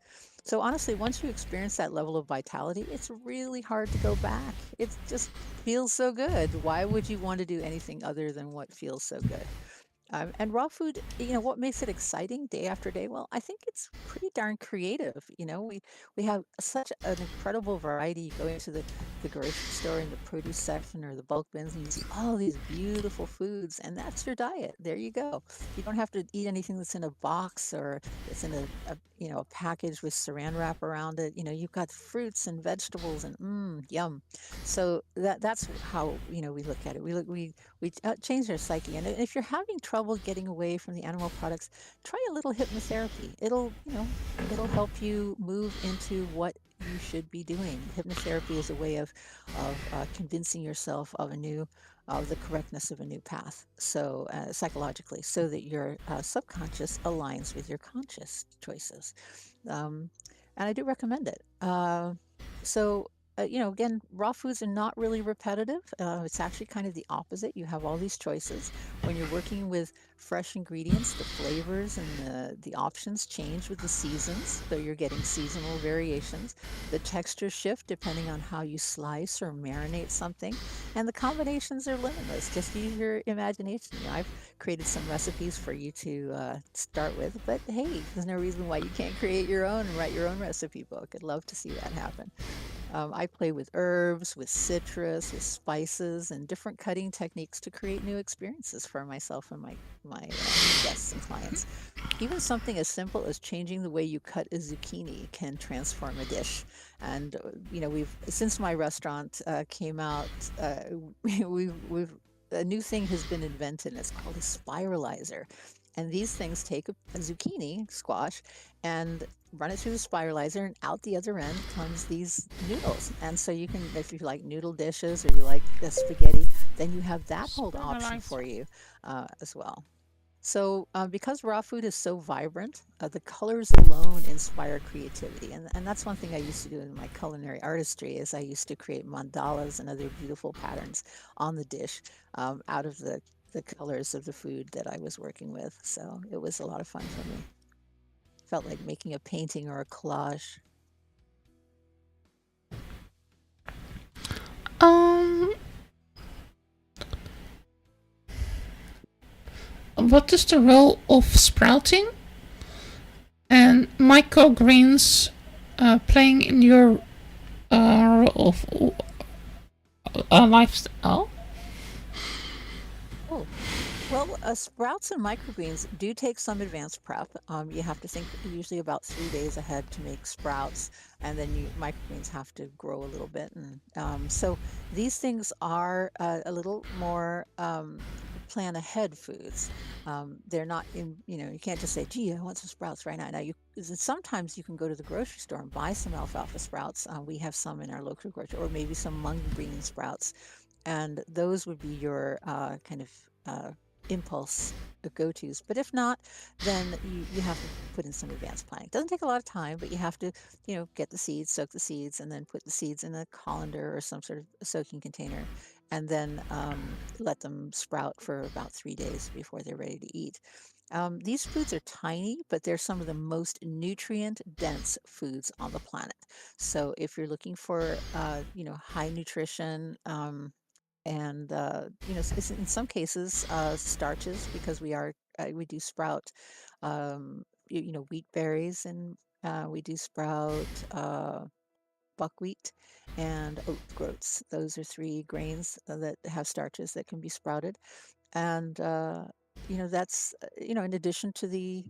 So honestly, once you experience that level of vitality, it's really hard to go back. It just feels so good. Why would you want to do anything other than what feels so good? And raw food, what makes it exciting day after day? Well, I think it's pretty darn creative. We have such an incredible variety. You go into the grocery store in the produce section or the bulk bins, and you see all these beautiful foods, and that's your diet. There you go. You don't have to eat anything that's in a box, or that's in a package with saran wrap around it. You've got fruits and vegetables, and yum. So that's how we look at it. We change their psyche. And if you're having trouble getting away from the animal products, try a little hypnotherapy. It'll help you move into what you should be doing. Hypnotherapy is a way of convincing yourself of the correctness of a new path. So psychologically, so that your subconscious aligns with your conscious choices. Um, and I do recommend it. Again, raw foods are not really repetitive. It's actually kind of the opposite. You have all these choices. When you're working with fresh ingredients, the flavors and the options change with the seasons. So you're getting seasonal variations. The textures shift depending on how you slice or marinate something. And the combinations are limitless. Just use your imagination. I've created some recipes for you to start with, but hey, there's no reason why you can't create your own and write your own recipe book. I'd love to see that happen. I play with herbs, with citrus, with spices, and different cutting techniques to create new experiences for myself and my guests and clients. Even something as simple as changing the way you cut a zucchini can transform a dish. And we've since my restaurant came out, we've a new thing has been invented. And it's called a spiralizer. And these things take a zucchini squash and run it through the spiralizer, and out the other end comes these noodles. And so you can, if you like noodle dishes or you like the spaghetti, then you have that whole option Spiralizer. for you as well. So, because raw food is so vibrant, the colors alone inspire creativity, and that's one thing I used to do in my culinary artistry. Is I used to create mandalas and other beautiful patterns on the dish out of the colors of the food that I was working with. So it was a lot of fun for me. Felt like making a painting or a collage. Um, what is the role of sprouting and microgreens playing in your role of lifestyle? Oh, well, sprouts and microgreens do take some advanced prep. You have to think usually about 3 days ahead to make sprouts, and then microgreens have to grow a little bit. And so these things are a little more plan ahead foods. They're not in, you can't just say, gee, I want some sprouts right now. Now, sometimes you can go to the grocery store and buy some alfalfa sprouts. We have some in our local grocery, or maybe some mung bean sprouts, and those would be your kind of impulse go-tos. But if not, then you have to put in some advanced planning. It doesn't take a lot of time, but you have to, get the seeds, soak the seeds, and then put the seeds in a colander or some sort of soaking container, and then let them sprout for about 3 days before they're ready to eat. These foods are tiny, but they're some of the most nutrient dense foods on the planet. So if you're looking for, high nutrition, and in some cases starches, because we do sprout wheat berries, and we do sprout buckwheat and oat groats. Those are three grains that have starches that can be sprouted. And that's in addition to the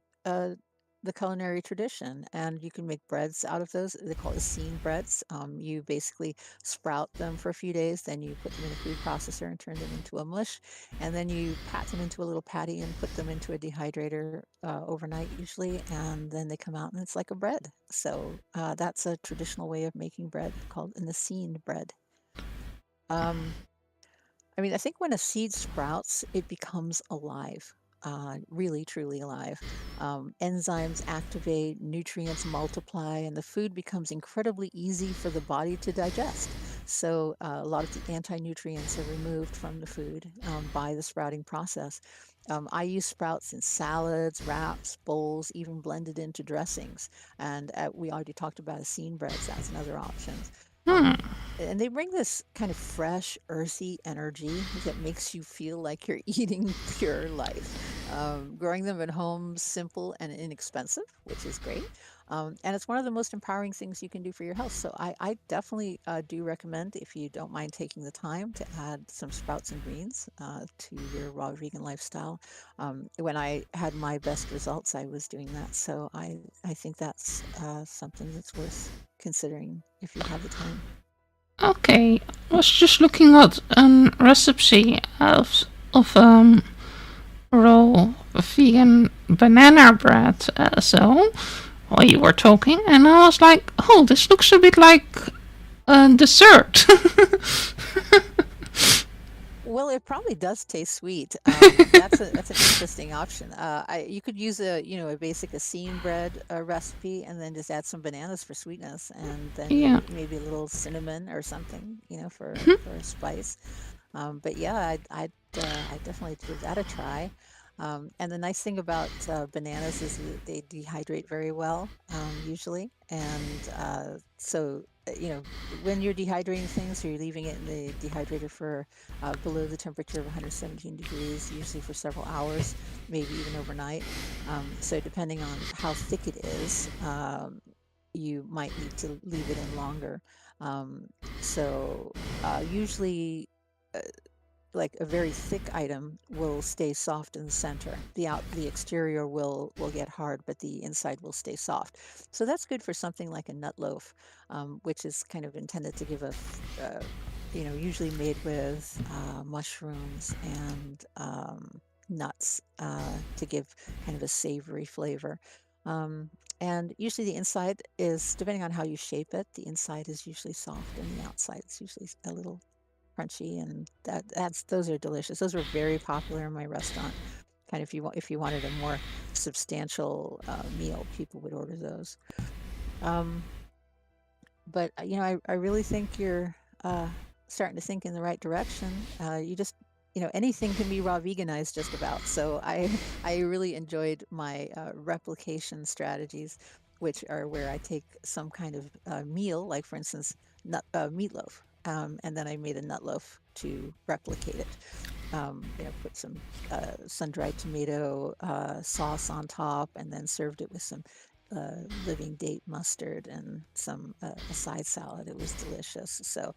culinary tradition. And you can make breads out of those. They call it scene breads. You basically sprout them for a few days, then you put them in a food processor and turn them into a mush, and then you pat them into a little patty and put them into a dehydrator overnight usually, and then they come out and it's like a bread. So that's a traditional way of making bread called an scene bread. um, I think when a seed sprouts, it becomes alive, really, truly alive. Enzymes activate, nutrients multiply, and the food becomes incredibly easy for the body to digest. So, a lot of the anti nutrients are removed from the food by the sprouting process. I use sprouts in salads, wraps, bowls, even blended into dressings. And we already talked about Essene breads, that's another option. Hmm. And they bring this kind of fresh, earthy energy that makes you feel like you're eating pure life. Growing them at home, simple and inexpensive, which is great. And it's one of the most empowering things you can do for your health. So I definitely do recommend, if you don't mind taking the time, to add some sprouts and greens to your raw vegan lifestyle. When I had my best results, I was doing that. So I think that's something that's worth considering if you have the time. Okay, I was just looking at a recipe of raw vegan banana bread. So while you were talking, and I was like, "Oh, this looks a bit like a dessert." Well, it probably does taste sweet. That's an interesting option. You could use a basic Essene bread recipe, and then just add some bananas for sweetness, and then Yeah. maybe a little cinnamon or something, for a spice. But yeah, I'd definitely give that a try. And the nice thing about bananas is that they dehydrate very well, usually. And so, when you're dehydrating things, or you're leaving it in the dehydrator for below the temperature of 117 degrees, usually for several hours, maybe even overnight. So depending on how thick it is, you might need to leave it in longer. Um, so usually, uh, like a very thick item will stay soft in the center. The exterior will get hard, but the inside will stay soft. So that's good for something like a nut loaf, which is kind of intended to give usually made with mushrooms and nuts to give kind of a savory flavor. Um, and usually the inside is, depending on how you shape it, the inside is usually soft and the outside is usually a little crunchy, and those are delicious. Those were very popular in my restaurant. Kind of if you wanted a more substantial meal, people would order those. Um, but I really think you're uh, starting to think in the right direction. You just anything can be raw veganized just about. So I really enjoyed my replication strategies, which are where I take some kind of meal, like for instance meatloaf, and then I made a nut loaf to replicate it. Put some sun-dried tomato sauce on top, and then served it with some living date mustard and some a side salad. It was delicious. So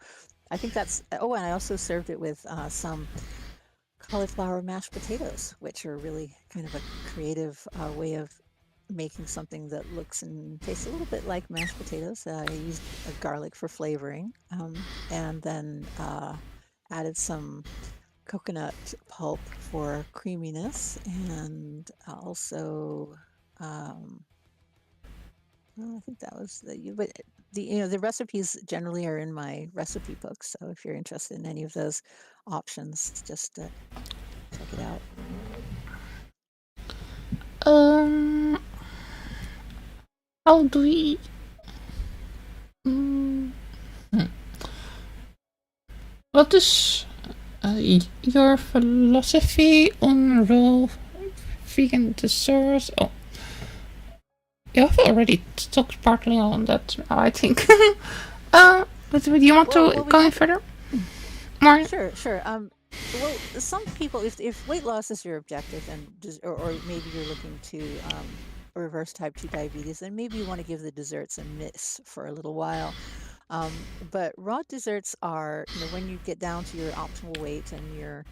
I think that's. Oh, and I also served it with some cauliflower mashed potatoes, which are really kind of a creative way of making something that looks and tastes a little bit like mashed potatoes. I used garlic for flavoring, and then added some coconut pulp for creaminess, and also um, well, I think that was but the recipes generally are in my recipe book. So if you're interested in any of those options, just check it out. Um, how do we? Mm, what is your philosophy on raw vegan desserts? Oh, you have already talked partly on that, I think. But do you want Well, to we go in talked. further? More? Sure. Well, some people, if weight loss is your objective, and or maybe you're looking to reverse type 2 diabetes, then maybe you want to give the desserts a miss for a little while. But raw desserts are, when you get down to your optimal weight and your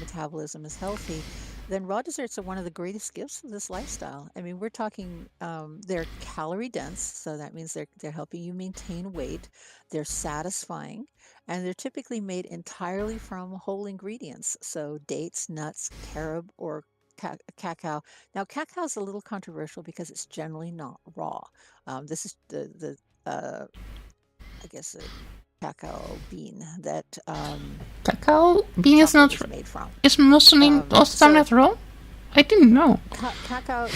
metabolism is healthy, then raw desserts are one of the greatest gifts of this lifestyle. I mean, we're talking, they're calorie dense, so that means they're helping you maintain weight. They're satisfying, and they're typically made entirely from whole ingredients, so dates, nuts, carob, or cacao. Now, cacao is a little controversial because it's generally not raw. This is the I guess a cacao bean that Cacao bean is chocolate not is made from. is mostly most of the time So not raw. I didn't know. cacao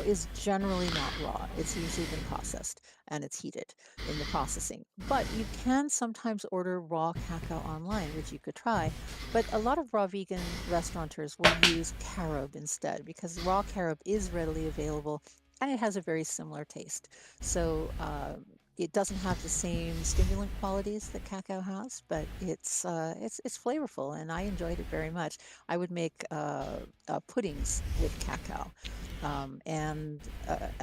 is generally not raw. It's usually been processed and it's heated in the processing. But you can sometimes order raw cacao online, which you could try. But a lot of raw vegan restaurateurs will use carob instead because raw carob is readily available and it has a very similar taste. So it doesn't have the same stimulant qualities that cacao has, but it's flavorful, and I enjoyed it very much. I would make puddings with cacao,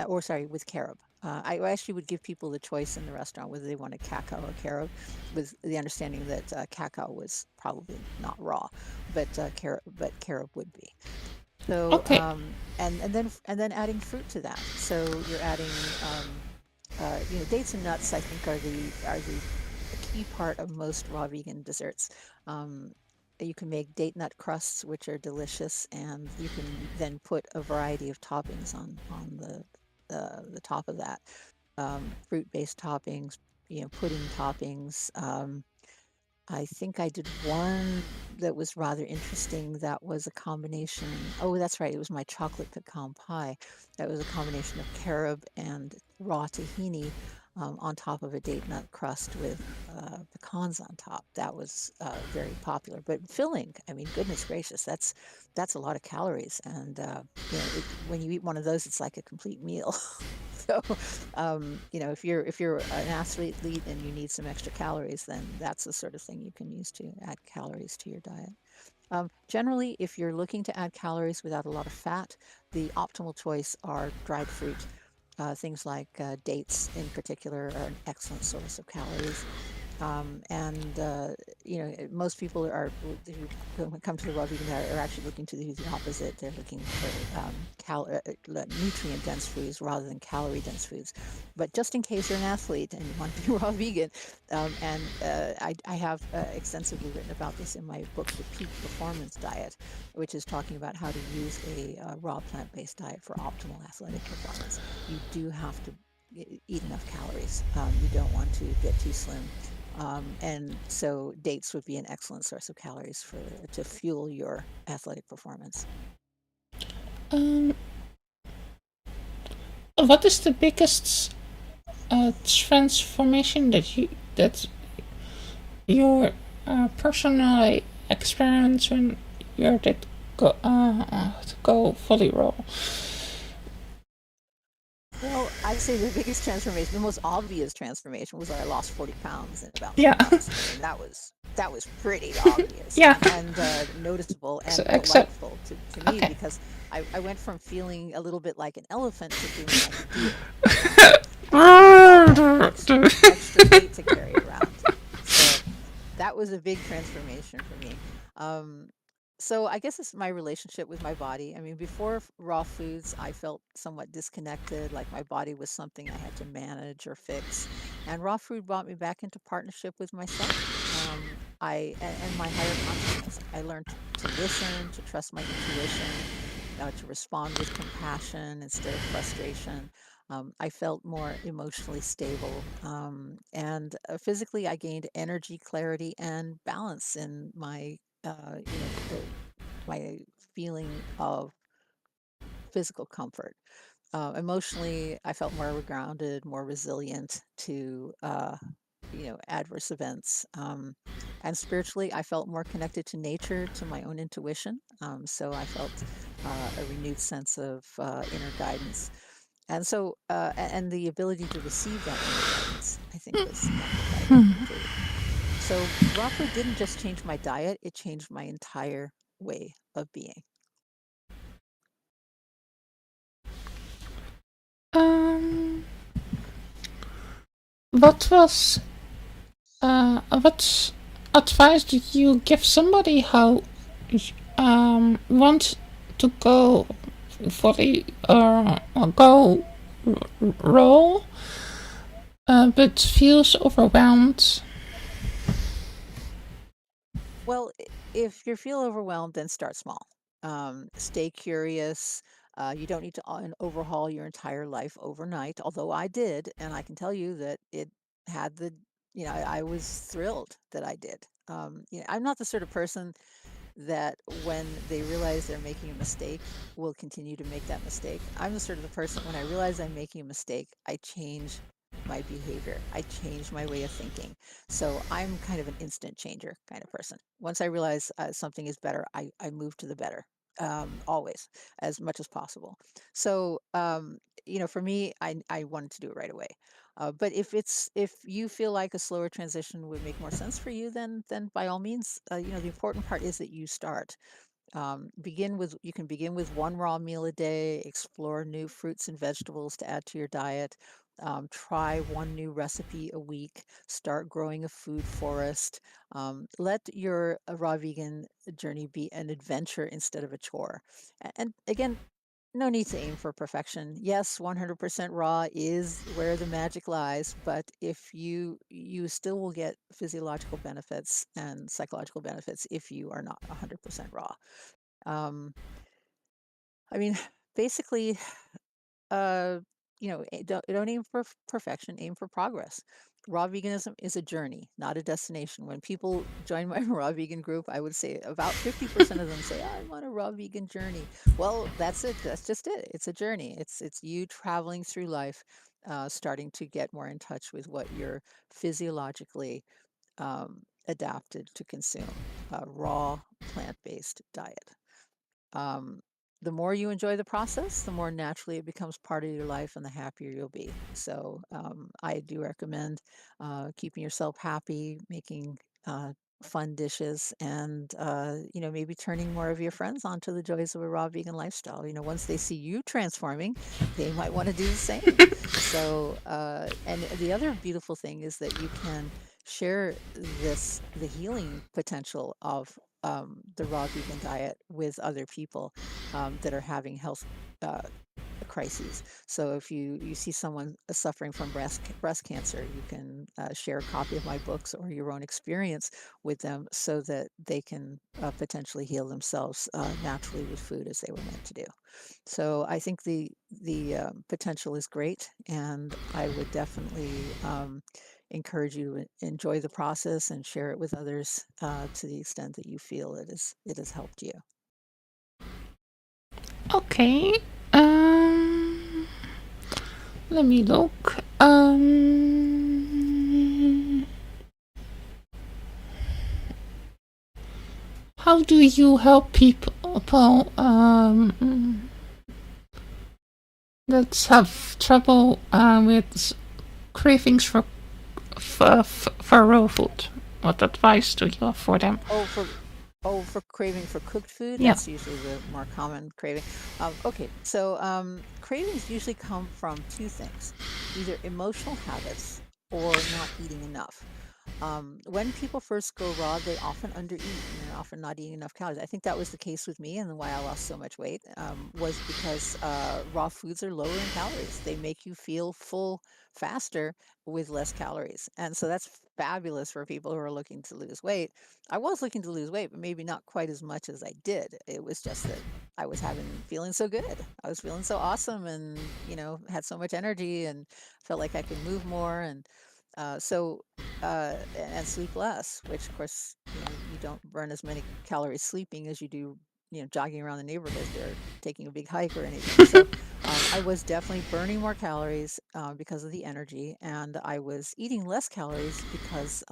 or sorry, with carob. I actually would give people the choice in the restaurant whether they wanted cacao or carob, with the understanding that cacao was probably not raw, but carob would be. So, Okay. and then adding fruit to that. So you're adding, dates and nuts. I think are the a key part of most raw vegan desserts. Um, you can make date nut crusts, which are delicious, and you can then put a variety of toppings on the top of that. Fruit-based toppings, pudding toppings. I think I did one that was rather interesting. That was a combination. Oh, that's right. It was my chocolate pecan pie. That was a combination of carob and raw tahini on top of a date nut crust with pecans on top. That was very popular, but filling. I mean, goodness gracious, that's a lot of calories. And when you eat one of those, it's like a complete meal. So, if you're an athlete and you need some extra calories, then that's the sort of thing you can use to add calories to your diet. Generally, if you're looking to add calories without a lot of fat, the optimal choice are dried fruit. Things like dates, in particular, are an excellent source of calories. And most people who come to the raw vegan diet are actually looking to do the opposite. They're looking for nutrient dense foods rather than calorie dense foods. But just in case you're an athlete and you want to be raw vegan, I have extensively written about this in my book, The Peak Performance Diet, which is talking about how to use a raw plant-based diet for optimal athletic performance. You do have to eat enough calories. You don't want to get too slim. And so dates would be an excellent source of calories to fuel your athletic performance. Um, what is the biggest transformation that you personally experience when you did go fully raw? Well, I'd say the biggest transformation, the most obvious transformation, was that I lost 40 pounds in about Yeah, 3 months. I mean, that was pretty obvious yeah. and noticeable So, and except delightful to me, okay. because I went from feeling a little bit like an elephant to feeling like a deer, without that extra weight to carry around. So that was a big transformation for me. Um, so I guess it's my relationship with my body. I mean, before raw foods, I felt somewhat disconnected, like my body was something I had to manage or fix. And raw food brought me back into partnership with myself. And my higher consciousness. I learned to listen, to trust my intuition, to respond with compassion instead of frustration. I felt more emotionally stable. And physically, I gained energy, clarity, and balance in my feeling of physical comfort. Emotionally, I felt more grounded, more resilient to adverse events. And spiritually, I felt more connected to nature, to my own intuition. So I felt a renewed sense of inner guidance. And the ability to receive that inner guidance, I think, was amplified and improved. So raw food didn't just change my diet, it changed my entire way of being. Um, what was what advice did you give somebody how want to go fully go raw, but feels overwhelmed? Well, if you feel overwhelmed, then start small. Stay curious. You don't need to overhaul your entire life overnight, although I did. And I can tell you that it had I was thrilled that I did. I'm not the sort of person that when they realize they're making a mistake will continue to make that mistake. I'm the sort of the person, when I realize I'm making a mistake, I change my behavior. I change my way of thinking. So I'm kind of an instant changer kind of person. Once I realize something is better, I move to the better. Always, as much as possible. So, for me, I wanted to do it right away. But if you feel like a slower transition would make more sense for you, then by all means, the important part is that you start. You can begin with one raw meal a day, explore new fruits and vegetables to add to your diet. Try one new recipe a week, start growing a food forest. Let your raw vegan journey be an adventure instead of a chore. And again, no need to aim for perfection. Yes, 100% raw is where the magic lies, but if you still will get physiological benefits and psychological benefits if you are not 100% raw. Um, I mean, basically, uh, don't aim for perfection, aim for progress. Raw veganism is a journey, not a destination. When people join my raw vegan group, I would say about 50% of them say, I'm on a raw vegan journey. Well, that's it. That's just it. It's a journey. It's you traveling through life, starting to get more in touch with what you're physiologically adapted to consume. A raw plant-based diet. Um, the more you enjoy the process, the more naturally it becomes part of your life and the happier you'll be. So I do recommend keeping yourself happy, making fun dishes, and maybe turning more of your friends onto the joys of a raw vegan lifestyle. Once they see you transforming, they might want to do the same. So and the other beautiful thing is that you can share the healing potential of the raw vegan diet with other people that are having health uh, crises. So if you see someone suffering from breast cancer, you can share a copy of my books or your own experience with them so that they can potentially heal themselves naturally with food as they were meant to do. So I think the potential is great, and I would definitely encourage you to enjoy the process and share it with others to the extent that you feel it has helped you. Okay. Let me look. How do you help people that have trouble with cravings for raw food? What advice do you have for them? Oh, for craving for cooked food, Yeah. that's usually the more common craving. Okay, so cravings usually come from two things, either emotional habits or not eating enough. When people first go raw, they often undereat and they're often not eating enough calories. I think that was the case with me, and why I lost so much weight was because raw foods are lower in calories. They make you feel full faster with less calories. And so that's fabulous for people who are looking to lose weight. I was looking to lose weight, but maybe not quite as much as I did. It was just that I was feeling so good. I was feeling so awesome and, had so much energy and felt like I could move more. And sleep less, which of course, you don't burn as many calories sleeping as you do, jogging around the neighborhood or taking a big hike or anything. So I was definitely burning more calories because of the energy, and I was eating less calories because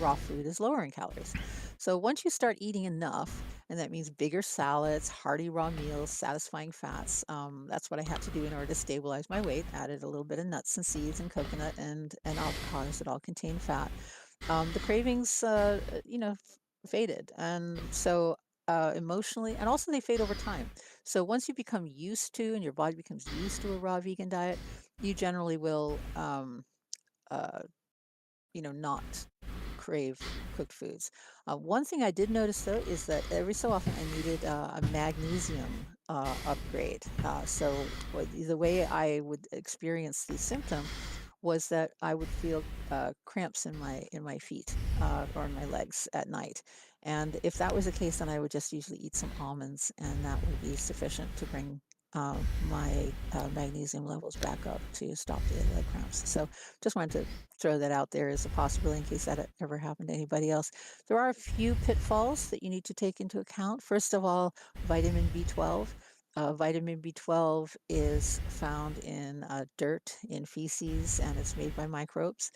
raw food is lower in calories. So once you start eating enough, and that means bigger salads, hearty raw meals, satisfying fats. That's what I had to do in order to stabilize my weight. Added a little bit of nuts and seeds and coconut and avocados that all contain fat. The cravings, faded, and so emotionally, and also they fade over time. So once you become used to, and your body becomes used to a raw vegan diet, you generally will, uh, not crave cooked foods. One thing I did notice though is that every so often I needed a magnesium upgrade. The way I would experience the symptom was that I would feel cramps in my feet or in my legs at night. And if that was the case, then I would just usually eat some almonds, and that would be sufficient to bring my magnesium levels back up to stop the leg cramps. So just wanted to throw that out there as a possibility in case that ever happened to anybody else. There are a few pitfalls that you need to take into account. First of all, vitamin B12. Vitamin B12 is found in dirt, in feces, and it's made by microbes.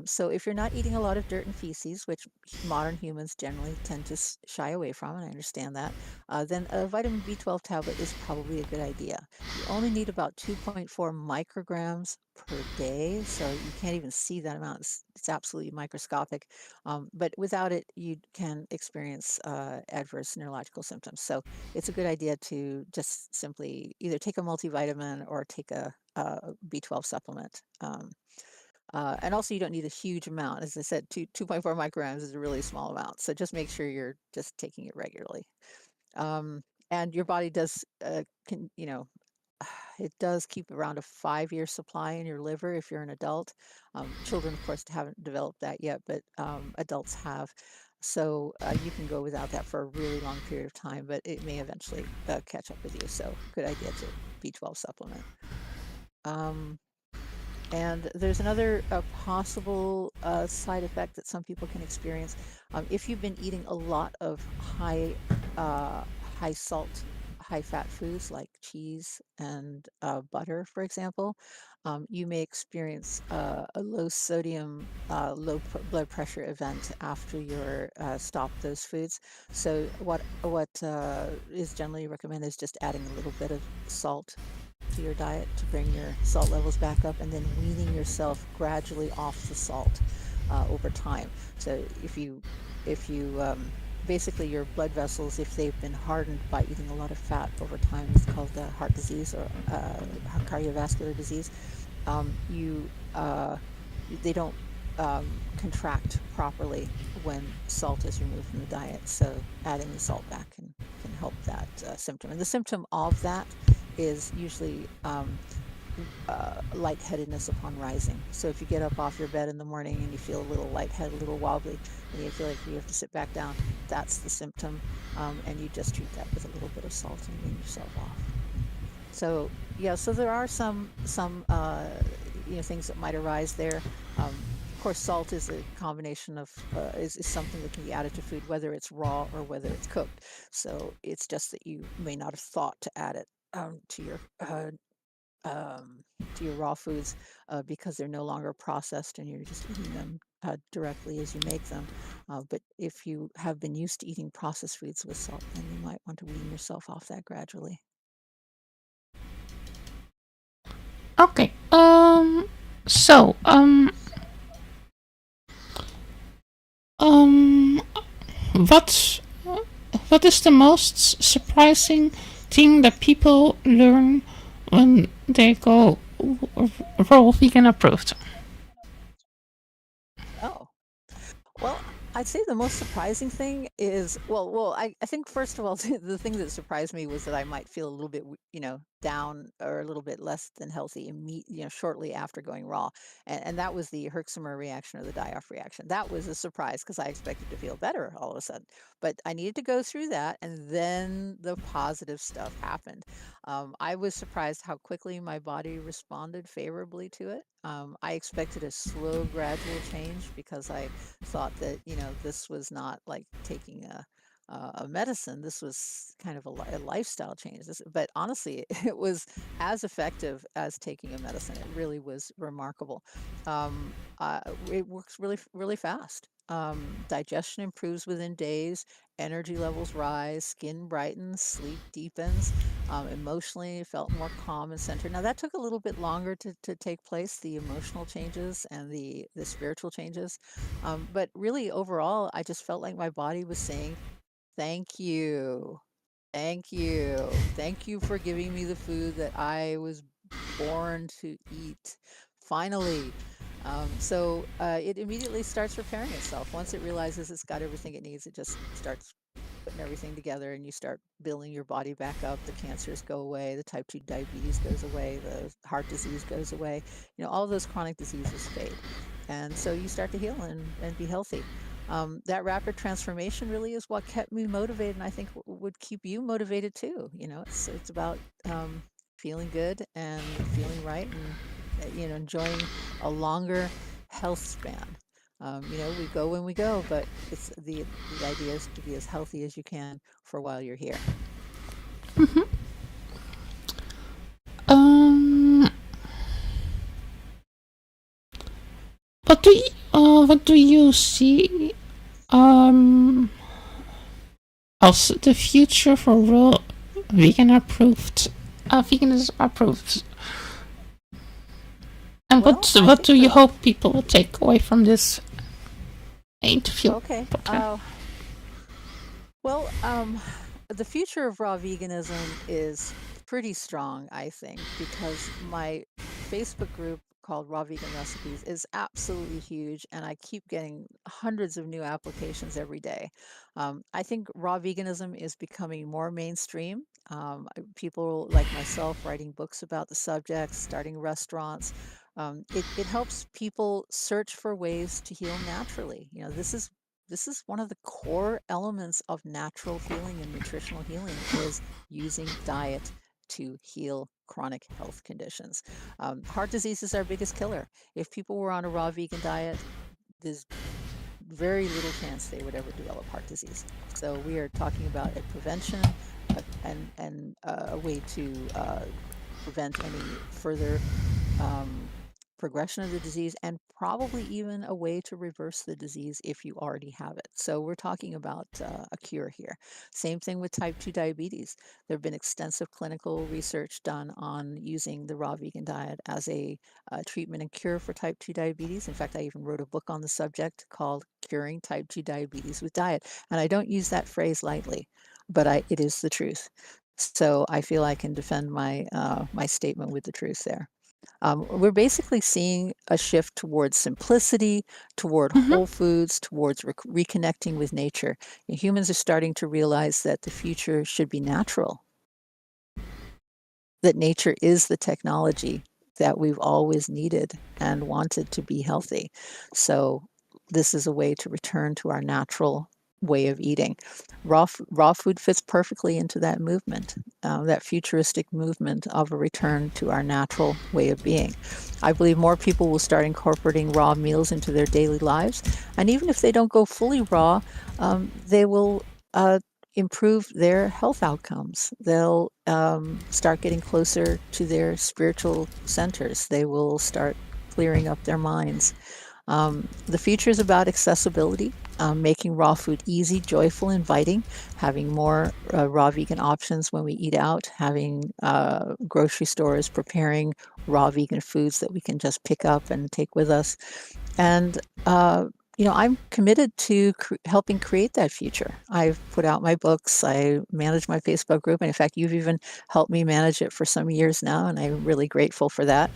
So if you're not eating a lot of dirt and feces, which modern humans generally tend to shy away from, and I understand that, then a vitamin B12 tablet is probably a good idea. You only need about 2.4 micrograms per day, so you can't even see that amount. It's absolutely microscopic. But without it, you can experience adverse neurological symptoms. So it's a good idea to just simply either take a multivitamin or take a B12 supplement. And also, you don't need a huge amount. As I said, 2.4 micrograms is a really small amount. So just make sure you're just taking it regularly. Um, and your body does, it does keep around a 5-year supply in your liver if you're an adult. Children, of course, haven't developed that yet, but adults have. So you can go without that for a really long period of time, but it may eventually catch up with you. So good idea to B12 supplement. Um, and there's another possible side effect that some people can experience. If you've been eating a lot of high salt, high fat foods like cheese and butter, for example, you may experience a low sodium, blood pressure event after you're stopped those foods. So what is generally recommended is just adding a little bit of salt to your diet to bring your salt levels back up, and then weaning yourself gradually off the salt over time. So if you basically your blood vessels, if they've been hardened by eating a lot of fat over time, it's called heart disease or cardiovascular disease. You they don't contract properly when salt is removed from the diet. So adding the salt back can help that symptom. And the symptom of that is usually lightheadedness upon rising. So if you get up off your bed in the morning and you feel a little lightheaded, a little wobbly, and you feel like you have to sit back down, that's the symptom. And you just treat that with a little bit of salt and wean yourself off. So yeah, so there are some things that might arise there. Of course, salt is a combination of is something that can be added to food, whether it's raw or whether it's cooked. So it's just that you may not have thought to add it um, to your raw foods because they're no longer processed and you're just eating them directly as you make them. But if you have been used to eating processed foods with salt, then you might want to wean yourself off that gradually. Okay. So, um, what, what is the most surprising thing that people learn when they go raw vegan approved? Oh, well, I'd say the most surprising thing is I think first of all the thing that surprised me was that I might feel a little bit down or a little bit less than healthy shortly after going raw, and that was the Herxheimer reaction or the die-off reaction. That was a surprise because I expected to feel better all of a sudden, but I needed to go through that, and then the positive stuff happened. I was surprised how quickly my body responded favorably to it. I expected a slow, gradual change because I thought that this was not like taking a medicine. This was kind of a lifestyle change. But honestly, it was as effective as taking a medicine. It really was remarkable. It works really fast. Digestion improves within days. Energy levels rise. Skin brightens. Sleep deepens. Emotionally, felt more calm and centered. Now that took a little bit longer to take place. The emotional changes and the spiritual changes. But really, overall, I just felt like my body was saying, thank you. Thank you. Thank you for giving me the food that I was born to eat. Finally. So it immediately starts repairing itself. Once it realizes it's got everything it needs, it just starts putting everything together and you start building your body back up. The cancers go away, the type 2 diabetes goes away, the heart disease goes away. All those chronic diseases fade. And so you start to heal and be healthy. That rapid transformation really is what kept me motivated, and I think would keep you motivated too. It's about feeling good and feeling right, and enjoying a longer health span. We go when we go, but it's the idea is to be as healthy as you can for while you're here. Um, what do you see um as the future for raw veganism approved? And Well, I what think do you the hope people will take away from this interview okay. podcast? Well, the future of raw veganism is pretty strong, I think, because my Facebook group called Raw Vegan Recipes is absolutely huge, and I keep getting hundreds of new applications every day. I think raw veganism is becoming more mainstream. People like myself writing books about the subject, starting restaurants. It helps people search for ways to heal naturally. This is one of the core elements of natural healing and nutritional healing is using diet to heal chronic health conditions. Heart disease is our biggest killer. If people were on a raw vegan diet, there's very little chance they would ever develop heart disease. So we are talking about a prevention and a way to prevent any further progression of the disease, and probably even a way to reverse the disease if you already have it. So we're talking about a cure here. Same thing with type 2 diabetes. There have been extensive clinical research done on using the raw vegan diet as a treatment and cure for type 2 diabetes. In fact, I even wrote a book on the subject called Curing Type 2 Diabetes with Diet. And I don't use that phrase lightly, but it is the truth. So I feel I can defend my statement with the truth there. We're basically seeing a shift towards simplicity, toward Hmm. whole foods, towards reconnecting with nature. And humans are starting to realize that the future should be natural, that nature is the technology that we've always needed and wanted to be healthy. So this is a way to return to our natural way of eating. Raw food fits perfectly into that movement, that futuristic movement of a return to our natural way of being. I believe more people will start incorporating raw meals into their daily lives. And even if they don't go fully raw, they will improve their health outcomes. They'll start getting closer to their spiritual centers. They will start clearing up their minds. The future is about accessibility, making raw food easy, joyful, inviting, having more raw vegan options when we eat out, having grocery stores preparing raw vegan foods that we can just pick up and take with us. And I'm committed to helping create that future. I've put out my books. I manage my Facebook group, and in fact, you've even helped me manage it for some years now, and I'm really grateful for that.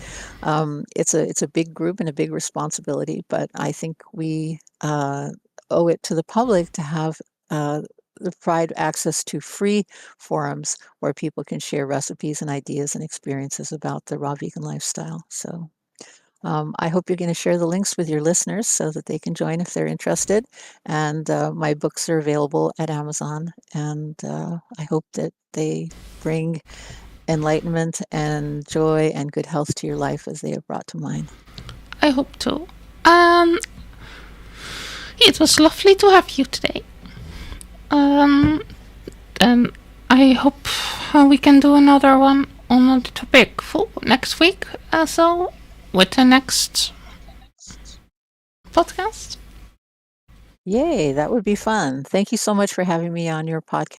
It's a big group and a big responsibility, but I think we owe it to the public to have provide access to free forums where people can share recipes and ideas and experiences about the raw vegan lifestyle. So I hope you're going to share the links with your listeners so that they can join if they're interested. And my books are available at Amazon. And I hope that they bring enlightenment and joy and good health to your life as they have brought to mine. I hope to. Um, it was lovely to have you today. Um, and I hope we can do another one on another topic for next week. So, with the next podcast. Yay, that would be fun. Thank you so much for having me on your podcast.